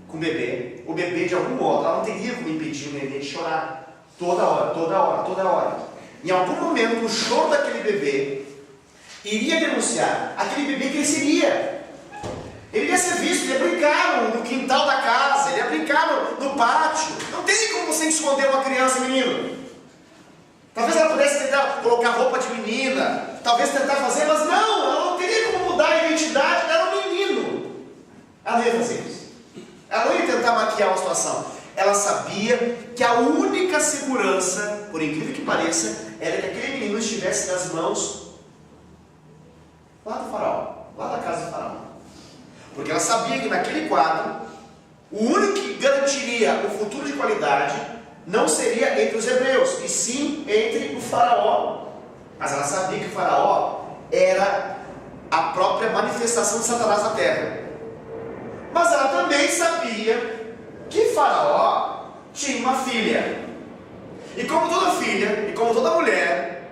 com o bebê de algum modo, ela não teria como impedir o neném de chorar. Toda hora. Em algum momento, o choro daquele bebê iria denunciar. Aquele bebê cresceria. Ele ia ser visto, ele ia brincar no quintal da casa, ele ia brincar no pátio. Não tem como você esconder uma criança, menino. Talvez ela pudesse tentar colocar roupa de menina, talvez tentar fazer, mas não, ela não teria como mudar a identidade, ela era um menino. Ela não ia fazer isso. Ela não ia tentar maquiar uma situação. Ela sabia que a única segurança, por incrível que pareça, era que aquele menino estivesse nas mãos lá do faraó, lá da casa do faraó. Porque ela sabia que naquele quadro, o único que garantiria o futuro de qualidade não seria entre os hebreus, e sim entre o faraó. Mas ela sabia que o faraó era a própria manifestação de Satanás na terra. Mas ela também sabia que Faraó tinha uma filha. E como toda filha, e como toda mulher,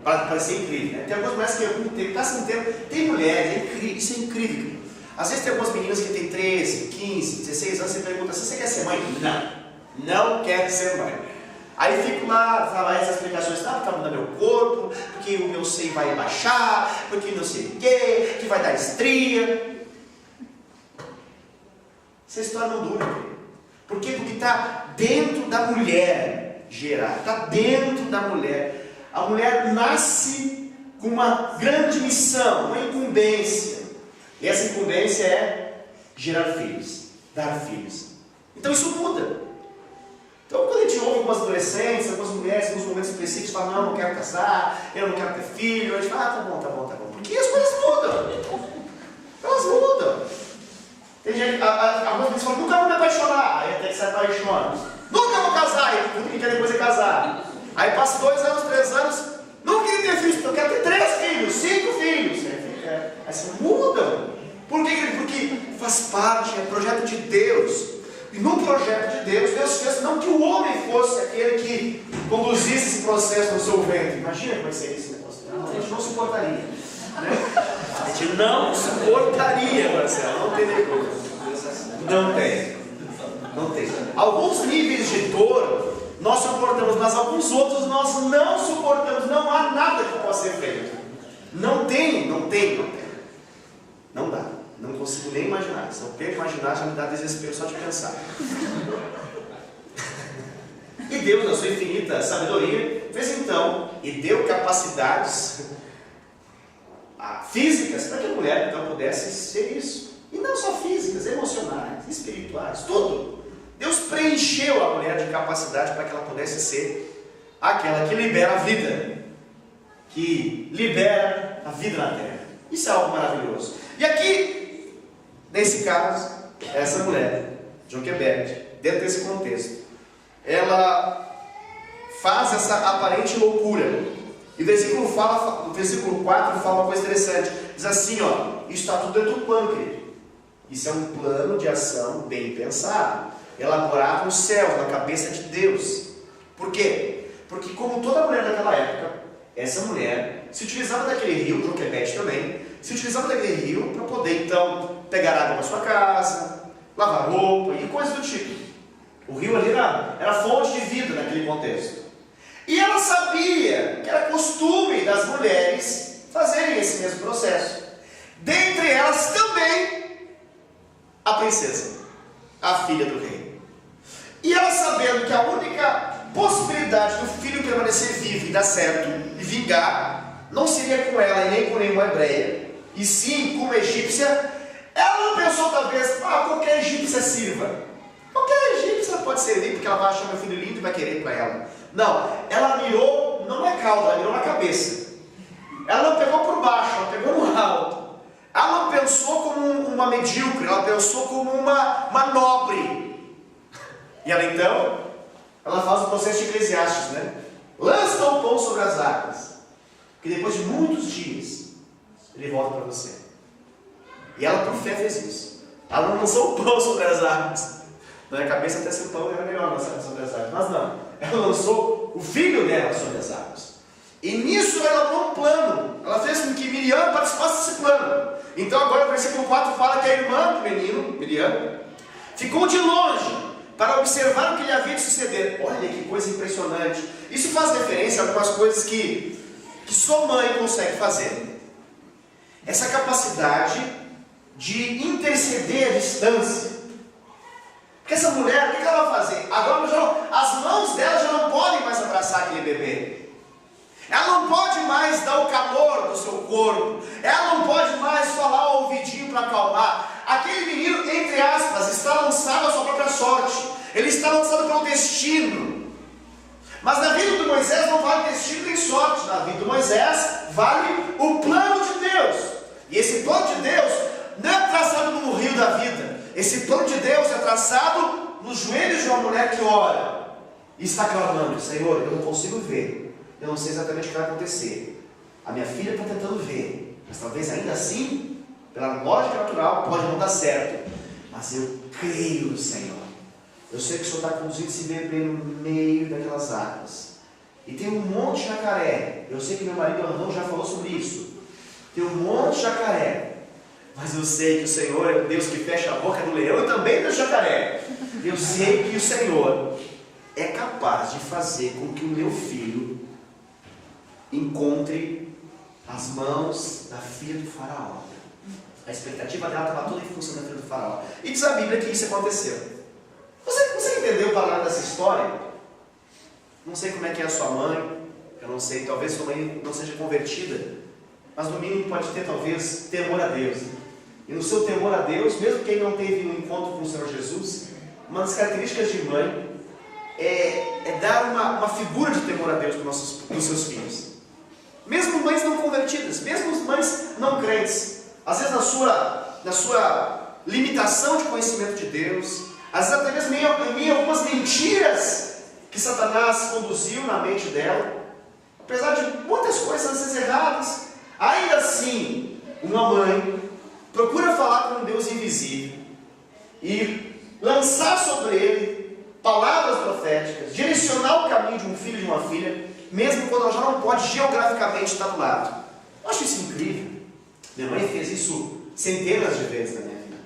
para parecer incrível, né? Tem algumas mulheres que passam um tempo, tem mulheres, isso é incrível. Às vezes tem algumas meninas que têm 13, 15, 16 anos, você pergunta, você quer ser mãe? Não quero ser mãe. Aí fico lá, falar essas explicações, porque vai mudar meu corpo, porque o meu seio vai baixar, porque não sei o quê, que vai dar estria. Essa história não dura. Por quê? Porque está dentro da mulher gerar, está dentro da mulher. A mulher nasce com uma grande missão, uma incumbência. E essa incumbência é gerar filhos, dar filhos. Então isso muda. Então quando a gente ouve algumas adolescentes, algumas mulheres, em alguns momentos específicos, falam, não quero casar, eu não quero ter filho, a gente fala, tá bom. Porque as coisas mudam. Elas mudam. Tem gente, algumas pessoas falam, nunca vou me apaixonar, aí até que se apaixona. Nunca vou casar, aí tudo que quer depois é casar. Aí passa 2 anos, 3 anos, não queria ter filhos, eu quero ter 3 filhos, 5 filhos. Aí você muda. Por quê? Porque faz parte, é projeto de Deus. E no projeto de Deus, Deus fez não que o homem fosse aquele que conduzisse esse processo no seu ventre. Imagina como é que seria esse negócio. A gente não suportaria. Né? A gente não suportaria, Marcelo. Não tem nem como. Não tem. Alguns níveis de dor nós suportamos, mas alguns outros nós não suportamos. Não há nada que possa ser feito. Não tem. Não dá. Não consigo nem imaginar. Se eu quero imaginar, já me dá desespero só de pensar. E Deus, na sua infinita sabedoria, fez então e deu capacidades físicas, para que a mulher então pudesse ser isso. E não só físicas, emocionais, espirituais, tudo. Deus preencheu a mulher de capacidade para que ela pudesse ser aquela que libera a vida, que libera a vida na terra. Isso é algo maravilhoso. E aqui, nesse caso, essa mulher, Joquebede, dentro desse contexto, ela faz essa aparente loucura. E o versículo 4 fala uma coisa interessante. Diz assim, ó, isso está tudo dentro do plano, querido. Isso é um plano de ação bem pensado, elaborado nos céus, na cabeça de Deus. Por quê? Porque como toda mulher daquela época, essa mulher se utilizava daquele rio, Joquebede também, se utilizava daquele rio para poder então pegar água na sua casa, lavar roupa e coisas do tipo. O rio ali era fonte de vida naquele contexto. E ela sabia que era costume das mulheres fazerem esse mesmo processo. Dentre elas também a princesa, a filha do rei. E ela, sabendo que a única possibilidade do filho permanecer vivo e dar certo e vingar não seria com ela e nem com nenhuma hebreia, e sim com uma egípcia, ela não pensou talvez, qualquer egípcia sirva. Qualquer egípcia pode servir porque ela vai achar meu filho lindo e vai querer para ela. Não, ela mirou não na cauda, ela mirou na cabeça. Ela não pegou por baixo, ela pegou no alto. Ela não pensou como uma medíocre, ela pensou como uma nobre. E ela então, ela faz o processo de Eclesiastes, né? Lança o pão sobre as águas, que depois de muitos dias, ele volta para você. E ela por fé fez isso. Ela não lançou o pão sobre as águas. Na minha cabeça até se o pão era melhor lançar sobre as águas, mas não. Ela lançou o filho dela sobre as águas. E nisso ela elaborou um plano. Ela fez com que Miriam participasse desse plano. Então agora o versículo 4 fala que a irmã do menino, Miriam, ficou de longe para observar o que lhe havia de suceder. Olha que coisa impressionante. Isso faz referência a algumas coisas que só mãe consegue fazer. Essa capacidade de interceder à distância. Porque essa mulher, o que ela vai fazer? Agora as mãos dela já não podem mais abraçar aquele bebê. Ela não pode mais dar o calor do seu corpo. Ela não pode mais falar ao ouvidinho para acalmar. Aquele menino, entre aspas, está lançado à sua própria sorte. Ele está lançado pelo destino. Mas na vida de Moisés não vale destino nem sorte. Na vida de Moisés vale o plano de Deus. E esse plano de Deus não é traçado no rio da vida. Esse plano de Deus é traçado nos joelhos de uma mulher que ora e está clamando: Senhor, eu não consigo ver. Eu não sei exatamente o que vai acontecer. A minha filha está tentando ver, mas talvez ainda assim, pela lógica natural, pode não dar certo. Mas eu creio no Senhor. Eu sei que o Senhor está conduzindo esse bebê no meio daquelas águas. E tem um monte de jacaré. Eu sei que meu marido Arnão já falou sobre isso. Tem um monte de jacaré. Mas eu sei que o Senhor é o Deus que fecha a boca do leão e também do jacaré. Eu sei que o Senhor é capaz de fazer com que o meu filho encontre as mãos da filha do faraó. A expectativa dela estava toda em função da filha do faraó. E diz a Bíblia que isso aconteceu. Você entendeu o palavra dessa história? Não sei como é que é a sua mãe. Eu não sei, talvez sua mãe não seja convertida. Mas no mínimo pode ter talvez temor a Deus. E no seu temor a Deus, mesmo quem não teve um encontro com o Senhor Jesus, uma das características de mãe é dar uma figura de temor a Deus para os seus filhos. Mesmo mães não convertidas, mesmo mães não crentes, às vezes na sua limitação de conhecimento de Deus, às vezes até mesmo em algumas mentiras que Satanás conduziu na mente dela, apesar de muitas coisas às vezes erradas, ainda assim, uma mãe procura falar com um Deus invisível e lançar sobre ele palavras proféticas, direcionar o caminho de um filho e de uma filha, mesmo quando ela já não pode geograficamente estar do lado. Eu acho isso incrível. Minha mãe fez isso centenas de vezes na minha vida.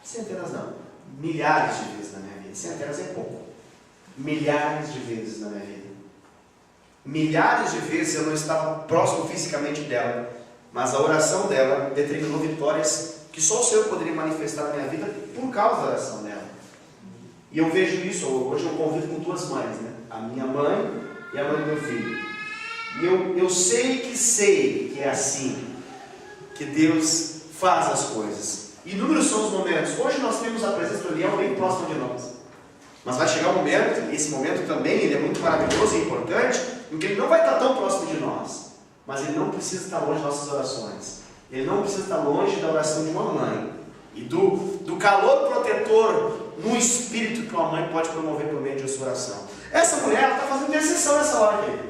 Centenas não, milhares de vezes na minha vida. Centenas é pouco. Milhares de vezes na minha vida. Milhares de vezes eu não estava próximo fisicamente dela, mas a oração dela determinou vitórias que só o Senhor poderia manifestar na minha vida por causa da oração dela. E eu vejo isso, hoje eu convivo com duas mães, né? A minha mãe e a mãe do meu filho. E eu sei que é assim. que Deus faz as coisas. Inúmeros são os momentos. Hoje nós temos a presença do leão bem próximo de nós. Mas vai chegar um momento, e esse momento também ele é muito maravilhoso e importante, em que ele não vai estar tão próximo de nós. Mas ele não precisa estar longe das nossas orações. Ele não precisa estar longe da oração de uma mãe. E do calor protetor no espírito que uma mãe pode promover por meio de sua oração. Essa mulher está fazendo intercessão nessa hora, querido.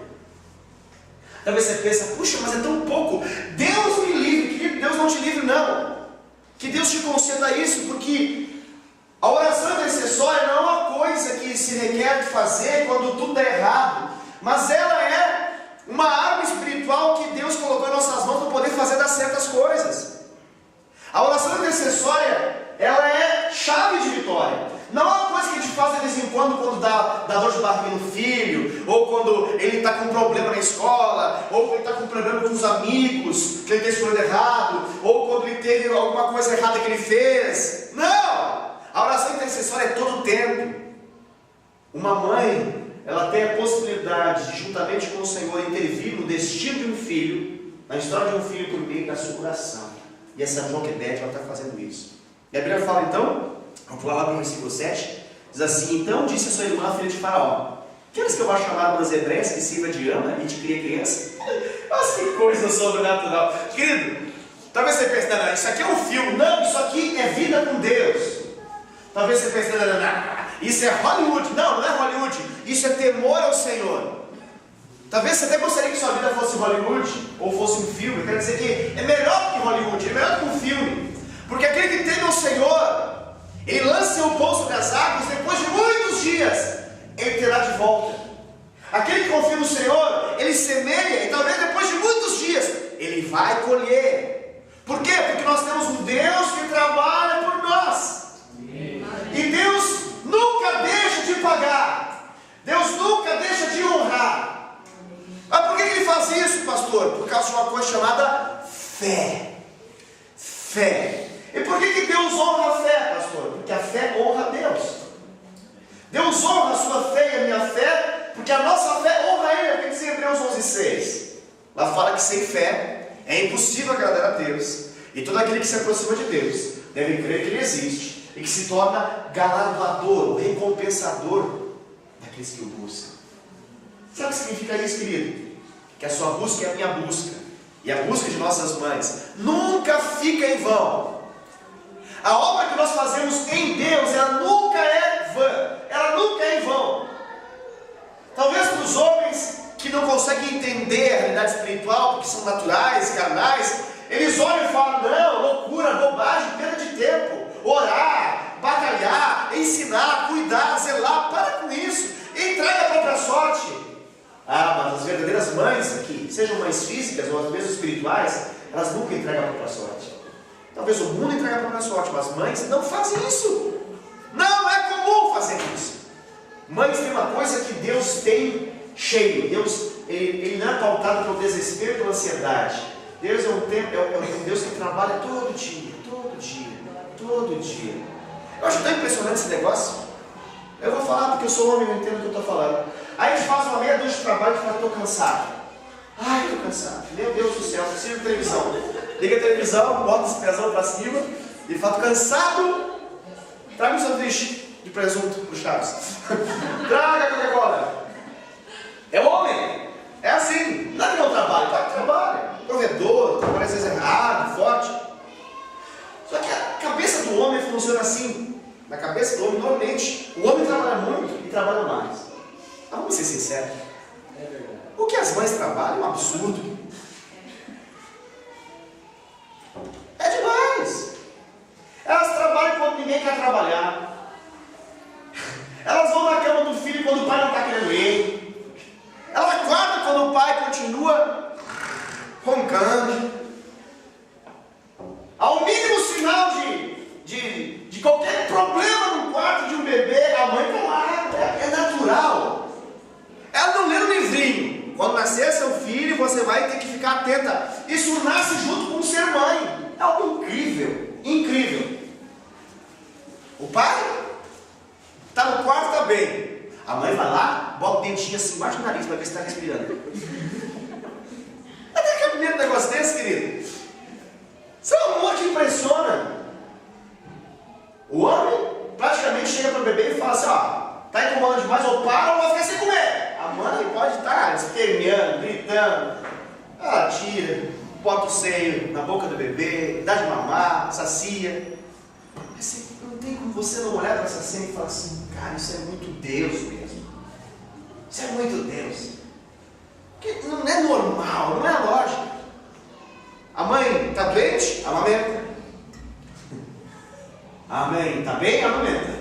Talvez você pense, puxa, mas é tão pouco. Deus me livre, querido, Deus não te livre não. Que Deus te conceda isso, porque a oração intercessória não é uma coisa que se requer de fazer quando tudo dá errado. Mas ela é uma arma espiritual que Deus colocou em nossas mãos para poder fazer dar certas coisas. A oração intercessória, ela é chave de vitória. Não é uma coisa que a gente faz de vez em quando dá dor de barriga no filho, ou quando ele está com um problema na escola, ou quando ele está com um problema com os amigos, que ele tem escolhido errado, ou quando ele teve alguma coisa errada que ele fez. Não! A oração intercessória é todo o tempo. Uma mãe, ela tem a possibilidade de, juntamente com o Senhor, intervir no destino de um filho, na história de um filho por meio da sua oração. E essa Joquebede, ela está fazendo isso. E a Bíblia fala então, vamos pular lá para o versículo 7, diz assim: então disse a sua irmã, filha de Faraó, queres que eu vá chamar umas hebreias que sirva de ama e te crie criança? Nossa, que coisa sobrenatural. Querido, talvez você pense, não, isso aqui é um filme. Não, isso aqui é vida com Deus. Talvez você pense, não, isso é Hollywood. Não, não é Hollywood. Isso é temor ao Senhor. Talvez você até gostaria que sua vida fosse Hollywood, ou fosse um filme. Quer dizer que é melhor que Hollywood, é melhor que um filme. Porque aquele que teme ao Senhor, ele lança seu pão sobre as águas, depois de muitos dias, ele terá de volta. Aquele que confia no Senhor, ele semeia, e talvez depois de muitos dias, ele vai colher. Por quê? Porque nós temos um Deus que trabalha por nós. E Deus nunca deixa de pagar. Deus nunca deixa de honrar. Mas por que ele faz isso, pastor? Por causa de uma coisa chamada fé. Fé. E por que Deus honra a fé, pastor? Porque a fé honra a Deus. Deus honra a sua fé e a minha fé, porque a nossa fé honra a Ele. É o que diz em Hebreus 11:6. Lá fala que sem fé é impossível agradar a Deus. E todo aquele que se aproxima de Deus deve crer que Ele existe e que se torna galardoador, recompensador daqueles que o buscam. Sabe o que significa isso, querido? Que a sua busca é a minha busca, e a busca de nossas mães nunca fica em vão. A obra que nós fazemos em Deus, ela nunca é vã, ela nunca é em vão. Talvez para os homens que não conseguem entender a realidade espiritual, porque são naturais, carnais, eles olham e falam, não, loucura, bobagem, perda de tempo. Orar, batalhar, ensinar, cuidar, zelar, para com isso, entrega a própria sorte. Ah, mas as verdadeiras mães aqui, sejam mães físicas ou as mesmas espirituais, elas nunca entregam a própria sorte. Talvez o mundo entregue a própria sorte, mas mães não fazem isso. Não é comum fazer isso. Mães têm uma coisa que Deus tem cheio. Deus, ele não é pautado pelo desespero e pela ansiedade. Deus é um Deus que trabalha todo dia, todo dia, todo dia. Eu acho tão impressionante esse negócio. Eu vou falar porque eu sou homem e não entendo o que eu estou falando. Aí a gente faz uma meia dúzia de trabalho e fala, estou cansado. Ai, estou cansado. Meu Deus do céu, preciso de televisão. Liga a televisão, bota esse pezão para cima e fala, cansado. Traga um sanduíche de presunto para o Chaves. Traga a Coca-Cola. É homem. É assim. Não é que não trabalha, claro que trabalha. Provedor, trabalha às vezes errado, forte. Só que a cabeça do homem funciona assim. Na cabeça do homem, normalmente, o homem trabalha muito e trabalha mais. Mas vamos ser sinceros. O que as mães trabalham é um absurdo. É demais. Elas trabalham quando ninguém quer trabalhar. Elas vão na cama do filho quando o pai não está querendo ir. Ela acorda quando o pai continua roncando. Ao mínimo sinal de qualquer problema no quarto de um bebê, a mãe está lá. É natural. Ela não lê no livrinho. Quando nascer seu filho, você vai ter que ficar atenta. Isso nasce junto com o ser mãe. É algo incrível. Incrível. O pai está no quarto, está bem. A mãe vai lá, bota o dentinho assim embaixo do nariz para ver se está respirando. Até que é o primeiro negócio desse, querido. falando demais, ou para ou vai ficar sem comer. A mãe pode estar esperneando, gritando. Ela tira, bota o seio na boca do bebê, dá de mamar, sacia. Mas não tem como você não olhar para essa cena e falar assim, cara, isso é muito Deus mesmo. Isso é muito Deus. Porque não é normal, não é lógico. A mãe está doente? Amamenta. A mãe está bem? Amamenta.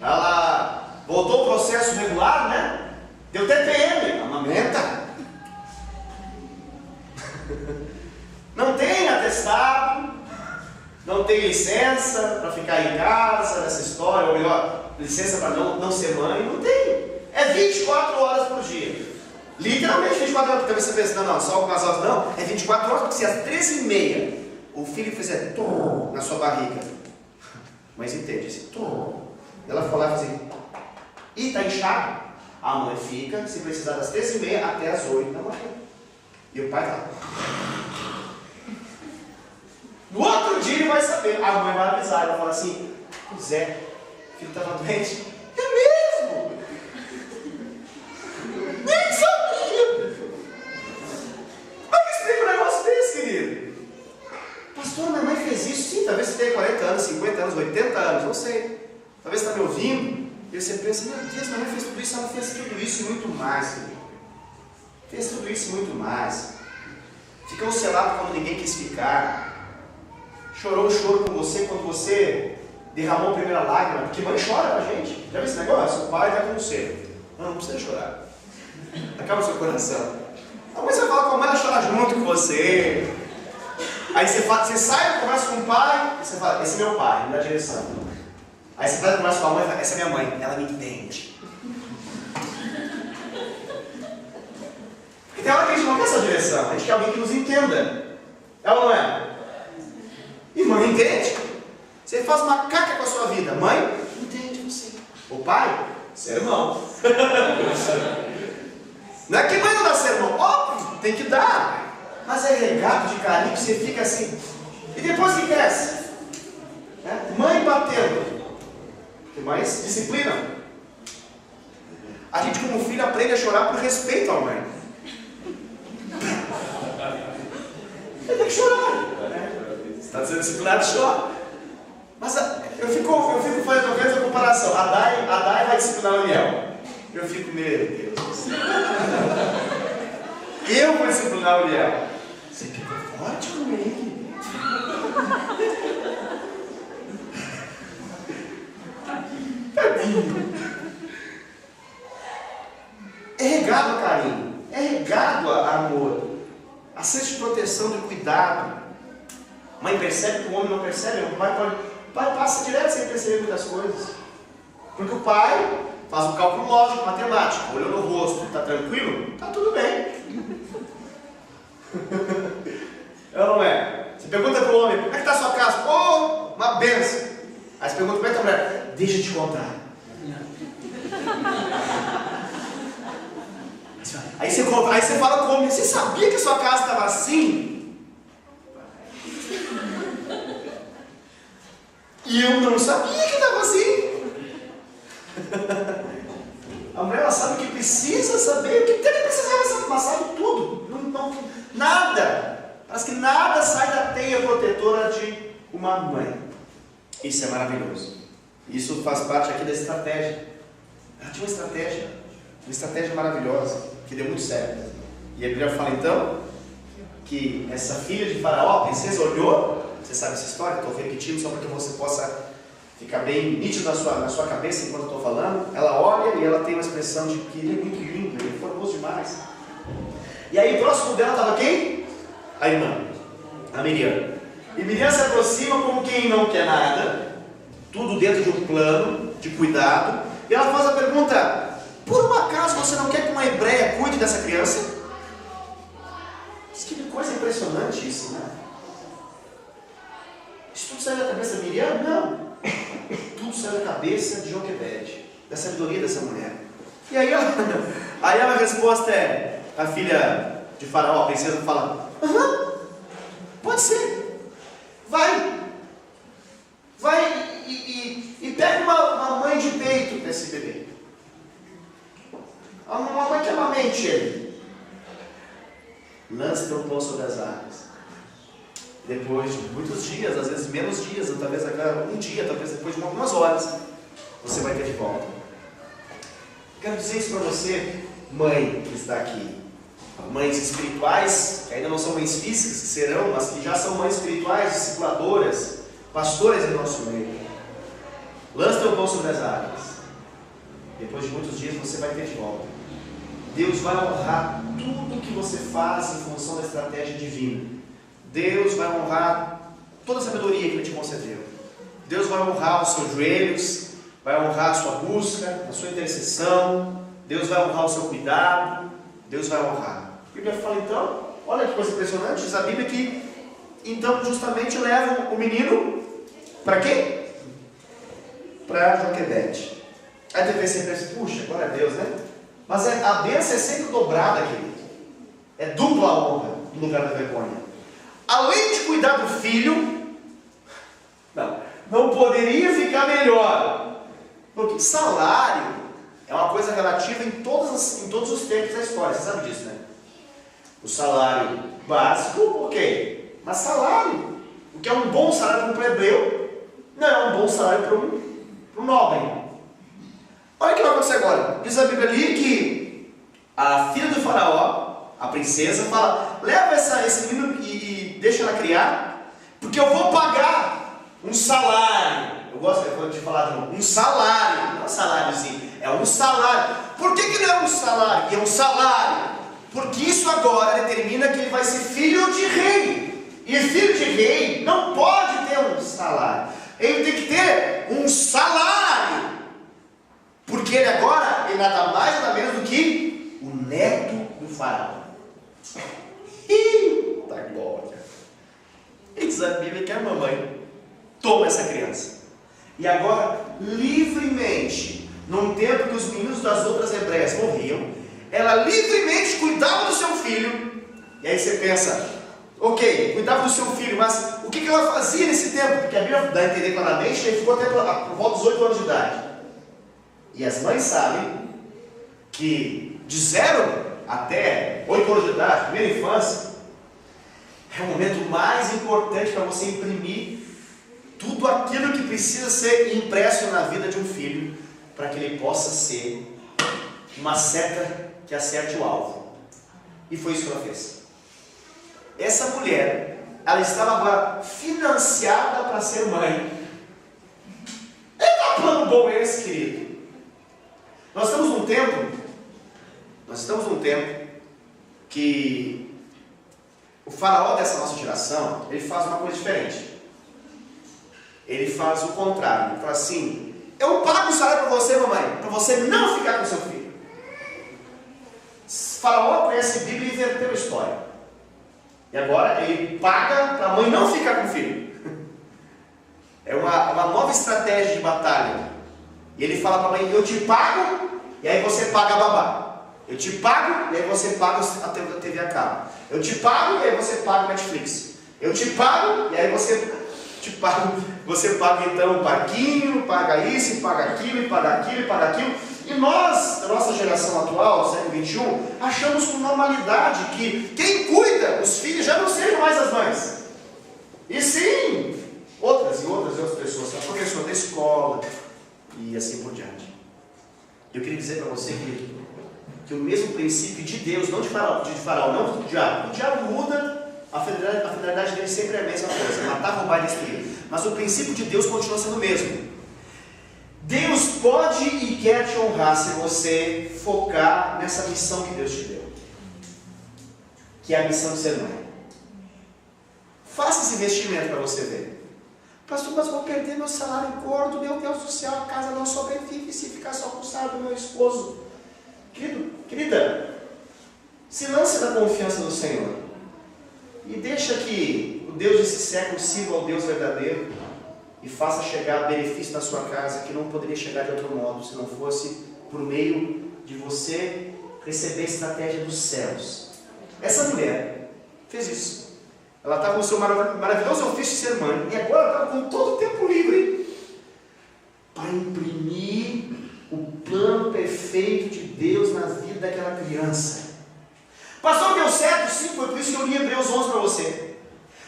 Ela voltou ao processo regular, né? Deu TPM, amamenta. Não tem atestado, não tem licença para ficar em casa nessa história, ou melhor, licença para não ser mãe, não tem. É 24 horas por dia. Literalmente 24 horas, porque você pensa, não, só algumas horas, não, é 24 horas, porque se às 13h30 o filho fizer na sua barriga, mas entende, assim, ela for lá e fazer, e está inchado, a mãe fica, se precisar, das 13h30 até as 8 da manhã. E o pai está lá. No outro dia ele vai saber, a mãe vai avisar, ela fala assim, pois é, o filho estava doente. É mesmo? Nem sabia! Como é que explica um negócio desse, querido? Pastor, minha mãe fez isso. Sim, talvez você tenha 40 anos, 50 anos, 80 anos, não sei. Talvez você está me ouvindo e você pensa, meu Deus, minha mãe fez tudo isso, ela fez tudo isso e muito mais, querido. Fez tudo isso e muito mais. Ficou selado quando ninguém quis ficar. Chorou o choro com você quando você derramou a primeira lágrima, porque mãe chora com a gente. Já viu esse negócio? O pai dá conselho. Não precisa chorar. Acalma o seu coração. A mãe vai falar com a mãe, ela chora junto com você. Aí você sai, conversa com o pai, e você fala, esse é meu pai, me dá direção. Aí você vai conversa com a mãe e fala, essa é minha mãe, ela me entende. Porque tem hora que a gente não quer essa direção, a gente quer alguém que nos entenda. É ou não é? E mãe entende. Você faz uma caca com a sua vida. Mãe, entende você. O pai, sermão. Não é que mãe não dá sermão. Óbvio, tem que dar. Mas é regado de carinho que você fica assim. E depois que cresce. Mãe batendo. Porque mães disciplinam. A gente como filho aprende a chorar por respeito à mãe. Tem que chorar. Está sendo disciplinado, chora. Mas eu fico fazendo a comparação. A Dai vai disciplinar o Ariel. Eu fico, meu Deus do céu. Eu vou disciplinar o Ariel. Você fica forte comigo. Tadinho. É regado a carinho. É regado a amor. A senso de proteção, de cuidado. Mãe percebe que o homem não percebe, o pai passa direto sem perceber muitas coisas. Porque o pai faz um cálculo lógico, matemático, olhou no rosto, está tranquilo? Está tudo bem. É ou não é? Você pergunta para o homem, como é que está a sua casa? Oh, uma benção. Aí você pergunta, como é que está a mulher? Deixa eu te contar. Aí você fala com o homem, você sabia que a sua casa estava assim? E eu não sabia que estava assim. A mulher ela sabe o que precisa saber, o que tem que precisar saber, mas sabe tudo. Nada. Parece que nada sai da teia protetora de uma mãe. Isso é maravilhoso. Isso faz parte aqui da estratégia. Ela tinha uma estratégia maravilhosa, que deu muito certo. E a Bíblia fala então que essa filha de Faraó, a princesa, olhou. Você sabe essa história? Estou repetindo só para que você possa ficar bem nítido na sua cabeça enquanto estou falando. Ela olha e ela tem uma expressão de que ele é muito lindo, ele é formoso demais. E aí próximo dela estava quem? A irmã, a Miriam. E Miriam se aproxima como quem não quer nada, tudo dentro de um plano de cuidado. E ela faz a pergunta, por um acaso você não quer que uma hebreia cuide dessa criança? Que coisa impressionante isso, né? Isso tudo sai da cabeça de Miriam? Não. Tudo sai da cabeça de Joquebede, da sabedoria dessa mulher. E aí a resposta é, a filha de Faraó, a princesa, fala, pode ser. Vai e pega uma mãe de peito desse bebê. novamente ele: lance teu pão sobre as águas. Depois de muitos dias, às vezes menos dias, ou talvez um dia, talvez depois de algumas horas, você vai ter de volta. Quero dizer isso para você, mãe que está aqui. Mães espirituais, que ainda não são mães físicas, que serão, mas que já são mães espirituais, discipuladoras, pastoras em nosso meio. Lance teu pão sobre as águas. Depois de muitos dias você vai ter de volta. Deus vai honrar tudo que você faz em função da estratégia divina. Deus vai honrar toda a sabedoria que Ele te concedeu. Deus vai honrar os seus joelhos, vai honrar a sua busca, a sua intercessão. Deus vai honrar o seu cuidado. Deus vai honrar. A Bíblia fala então, olha que coisa impressionante, diz a Bíblia que então justamente levam o menino para quê? Para Joquebede. Aí talvez você pensa, puxa, glória a Deus, né? Mas a bênção é sempre dobrada, querido. É dupla a honra no lugar da vergonha. Além de cuidar do filho, não poderia ficar melhor. Porque salário é uma coisa relativa em todos os tempos da história, você sabe disso, né? O salário básico, ok. Mas salário, o que é um bom salário para um plebeu, não é um bom salário para um nobre. Olha o que vai acontecer agora. Diz a Bíblia ali que a filha do faraó, a princesa, fala: leva esse menino e deixa ela criar, porque eu vou pagar um salário. Eu gosto de falar de novo, um salário, não é um saláriozinho, é um salário. Por que não é um salário? É um salário porque isso agora determina que ele vai ser filho de rei. E filho de rei não pode ter um salário, ele tem que ter um salário, porque ele agora é nada mais nada menos do que o neto do faraó. Eita glória! E diz a Bíblia que a mamãe toma essa criança e agora livremente, num tempo que os meninos das outras hebreias morriam, ela livremente cuidava do seu filho. E aí você pensa, ok, cuidava do seu filho, mas o que ela fazia nesse tempo? Porque a Bíblia dá a entender claramente que ele ficou até por volta dos 8 anos de idade. E as mães sabem que de 0 até 8 anos de idade, primeira infância, é o momento mais importante para você imprimir tudo aquilo que precisa ser impresso na vida de um filho, para que ele possa ser uma seta que acerte o alvo. E foi isso que ela fez. Essa mulher, ela estava agora financiada para ser mãe. Eita, plano bom é esse, querido? Nós estamos num tempo que o faraó dessa nossa geração, ele faz uma coisa diferente. Ele faz o contrário. Ele fala assim: eu pago o salário para você, mamãe, para você não ficar com seu filho. O faraó conhece a Bíblia e inverteu a história. E agora ele paga para a mãe não ficar com o filho. É uma nova estratégia de batalha. E ele fala para a mãe: eu te pago, e aí você paga a babá. Eu te pago, e aí você paga a TV a cabo. Eu te pago, e aí você paga o Netflix. Eu te pago, e aí você paga então o parquinho, paga isso, e paga aquilo, e paga aquilo, e paga aquilo. E nós, da nossa geração atual, século XXI, achamos com normalidade que quem cuida, os filhos, já não sejam mais as mães. E sim, outras pessoas, a professora da escola, e assim por diante. Eu queria dizer para você que o mesmo princípio de Deus, não de faraó, não do diabo. O diabo muda, a finalidade dele sempre é a mesma coisa: matar, roubar e destruir. Mas o princípio de Deus continua sendo o mesmo. Deus pode e quer te honrar se você focar nessa missão que Deus te deu, que é a missão de ser mãe. Faça esse investimento para você ver. Pastor, mas vou perder meu salário gordo, meu Deus do céu, a casa não sobrevive se ficar só com o salário do meu esposo. Querida, se lance na confiança do Senhor e deixa que o Deus desse século sirva ao Deus verdadeiro e faça chegar benefício na sua casa que não poderia chegar de outro modo, se não fosse por meio de você receber a estratégia dos céus. Essa mulher fez isso. Ela estava com o seu maravilhoso ofício de ser mãe, e agora ela estava com todo o tempo livre para imprimir o plano perfeito de Deus na vida daquela criança. esperança. Pastor, deu certo? Sim, foi por isso que eu li Hebreus 11 para você.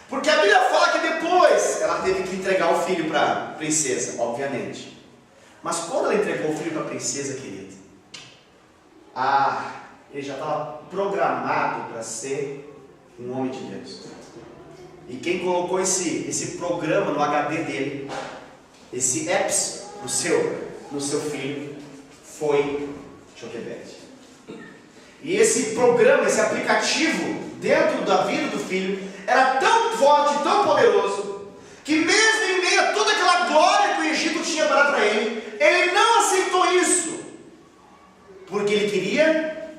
Porque a Bíblia fala que depois ela teve que entregar o filho para a princesa, obviamente. Mas quando ela entregou o filho para a princesa, querido, ele já estava programado para ser um homem de Deus. E quem colocou esse programa no HD dele, esse apps no seu filho, foi Joquebede. E esse programa, esse aplicativo dentro da vida do filho era tão forte, tão poderoso, que mesmo em meio a toda aquela glória que o Egito tinha para dar para ele não aceitou isso, porque ele queria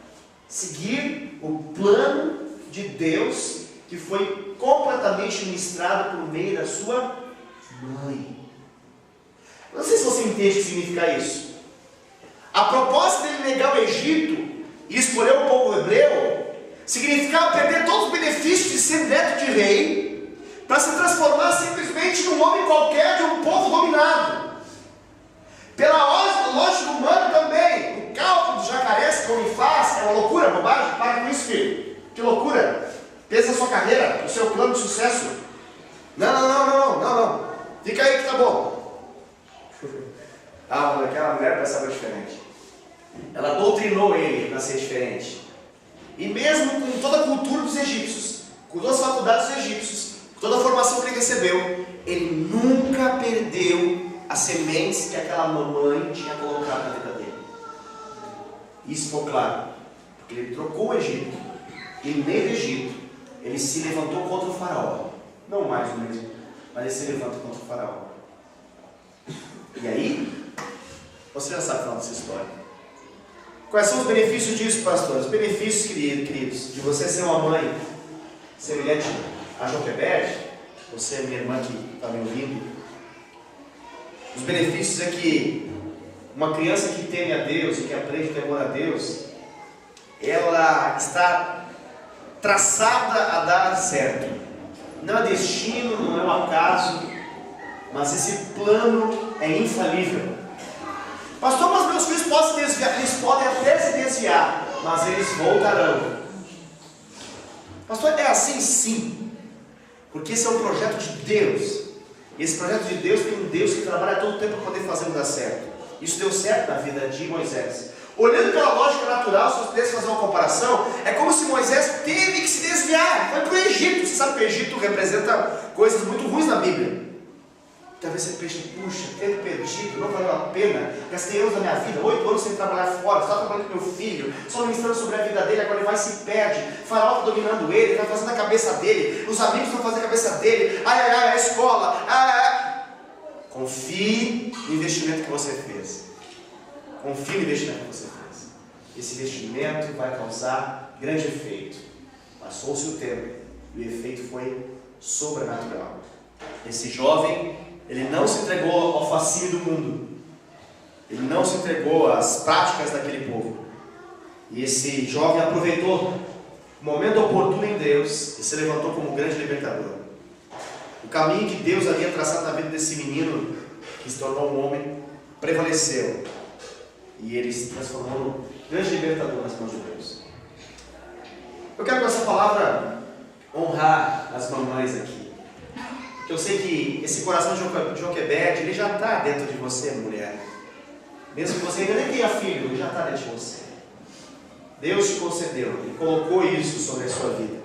seguir o plano de Deus, que foi completamente ministrado por meio da sua mãe. Não sei se você entende o que significa isso. A proposta dele negar o Egito e escolher o povo hebreu significava perder todos os benefícios de ser neto de rei para se transformar simplesmente num homem qualquer de um povo dominado. Pela lógica humana também, o cálculo dos jacarés que o homem faz é uma loucura, bobagem. Para com isso, filho. Que loucura. Pensa na sua carreira, no seu plano de sucesso. Não. Fica aí que tá bom. Aquela mulher pensava diferente. Ela doutrinou ele para ser diferente. E mesmo com toda a cultura dos egípcios, com todas as faculdades dos egípcios, com toda a formação que ele recebeu, ele nunca perdeu as sementes que aquela mamãe tinha colocado na vida dele. Isso ficou claro, porque ele trocou o Egito, e no meio do Egito, ele se levantou contra o faraó. Não mais o mesmo, mas ele se levanta contra o faraó. E aí, você já sabe o final dessa história. Quais são os benefícios disso, pastor? Os benefícios, queridos, de você ser uma mãe semelhante a Joquebede, você, minha irmã que está me ouvindo, os benefícios é que uma criança que teme a Deus e que aprende o temor a Deus, ela está traçada a dar certo. Não é destino, não é um acaso, mas esse plano é infalível. Pastor, mas meus filhos podem se desviar, eles podem até se desviar, mas eles voltarão. Pastor, é assim sim, porque esse é um projeto de Deus. E esse projeto de Deus tem um Deus que trabalha todo o tempo para poder fazer dar certo. Isso deu certo na vida de Moisés. Olhando pela lógica natural, se você pudesse fazer uma comparação, é como se Moisés teve que se desviar, foi para o Egito. Você sabe que o Egito representa coisas muito ruins na Bíblia. Talvez você pense, puxa, ter perdido, não valeu a pena, gastei anos da minha vida, 8 anos sem trabalhar fora, só trabalhando com meu filho, só ministrando sobre a vida dele, agora ele vai e se perde, o faraó está dominando ele, está fazendo a cabeça dele, os amigos estão fazendo a cabeça dele, a escola, Confie no investimento que você fez. Confie no investimento que você fez. Esse investimento vai causar grande efeito. Passou-se o tempo e o efeito foi sobrenatural. Esse jovem, ele não se entregou ao fascínio do mundo. Ele não se entregou às práticas daquele povo. E esse jovem aproveitou o momento oportuno em Deus e se levantou como um grande libertador. O caminho que Deus havia traçado na vida desse menino, que se tornou um homem, prevaleceu. E ele se transformou num grande libertador nas mãos de Deus. Eu quero com essa palavra honrar as mamães aqui. Porque eu sei que esse coração de Joquebede, ele já está dentro de você, mulher. Mesmo que você ainda nem tenha filho, ele já está dentro de você. Deus te concedeu, Ele colocou isso sobre a sua vida.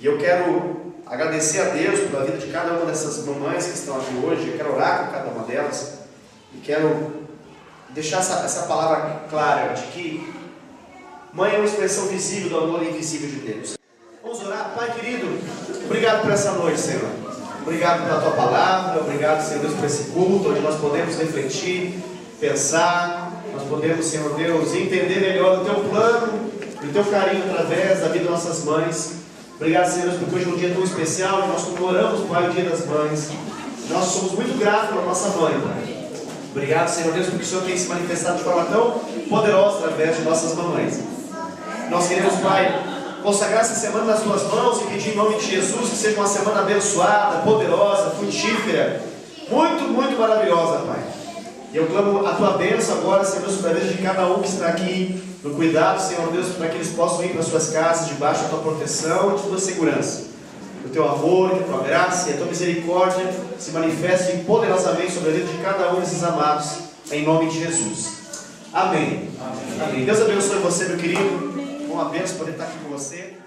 E eu quero agradecer a Deus pela vida de cada uma dessas mamães que estão aqui hoje. Eu quero orar com cada uma delas. E quero deixar essa palavra clara de que mãe é uma expressão visível do amor invisível de Deus. Vamos orar. Pai querido, obrigado por essa noite, Senhor. Obrigado pela Tua palavra. Obrigado, Senhor Deus, por esse culto onde nós podemos refletir, pensar. Nós podemos, Senhor Deus, entender melhor o Teu plano e o Teu carinho através da vida das nossas mães. Obrigado, Senhor Deus, porque hoje é um dia tão especial. Nós comemoramos, Pai, o Dia das Mães. Nós somos muito gratos pela nossa mãe, Pai. Obrigado, Senhor Deus, porque o Senhor tem se manifestado de forma tão poderosa através de nossas mamães. Nós queremos, Pai, consagrar essa semana nas Tuas mãos e pedir em nome de Jesus que seja uma semana abençoada, poderosa, frutífera, muito, muito maravilhosa, Pai. E eu clamo a tua bênção agora, Senhor Deus, sobre a vida de cada um que está aqui, no cuidado, Senhor Deus, para que eles possam ir para suas casas, debaixo da tua proteção e de tua segurança. Que o teu amor, que a tua graça e a tua misericórdia se manifestem poderosamente sobre a vida de cada um desses amados, em nome de Jesus. Amém. Amém. Deus abençoe você, meu querido. Uma bênção poder estar aqui com você.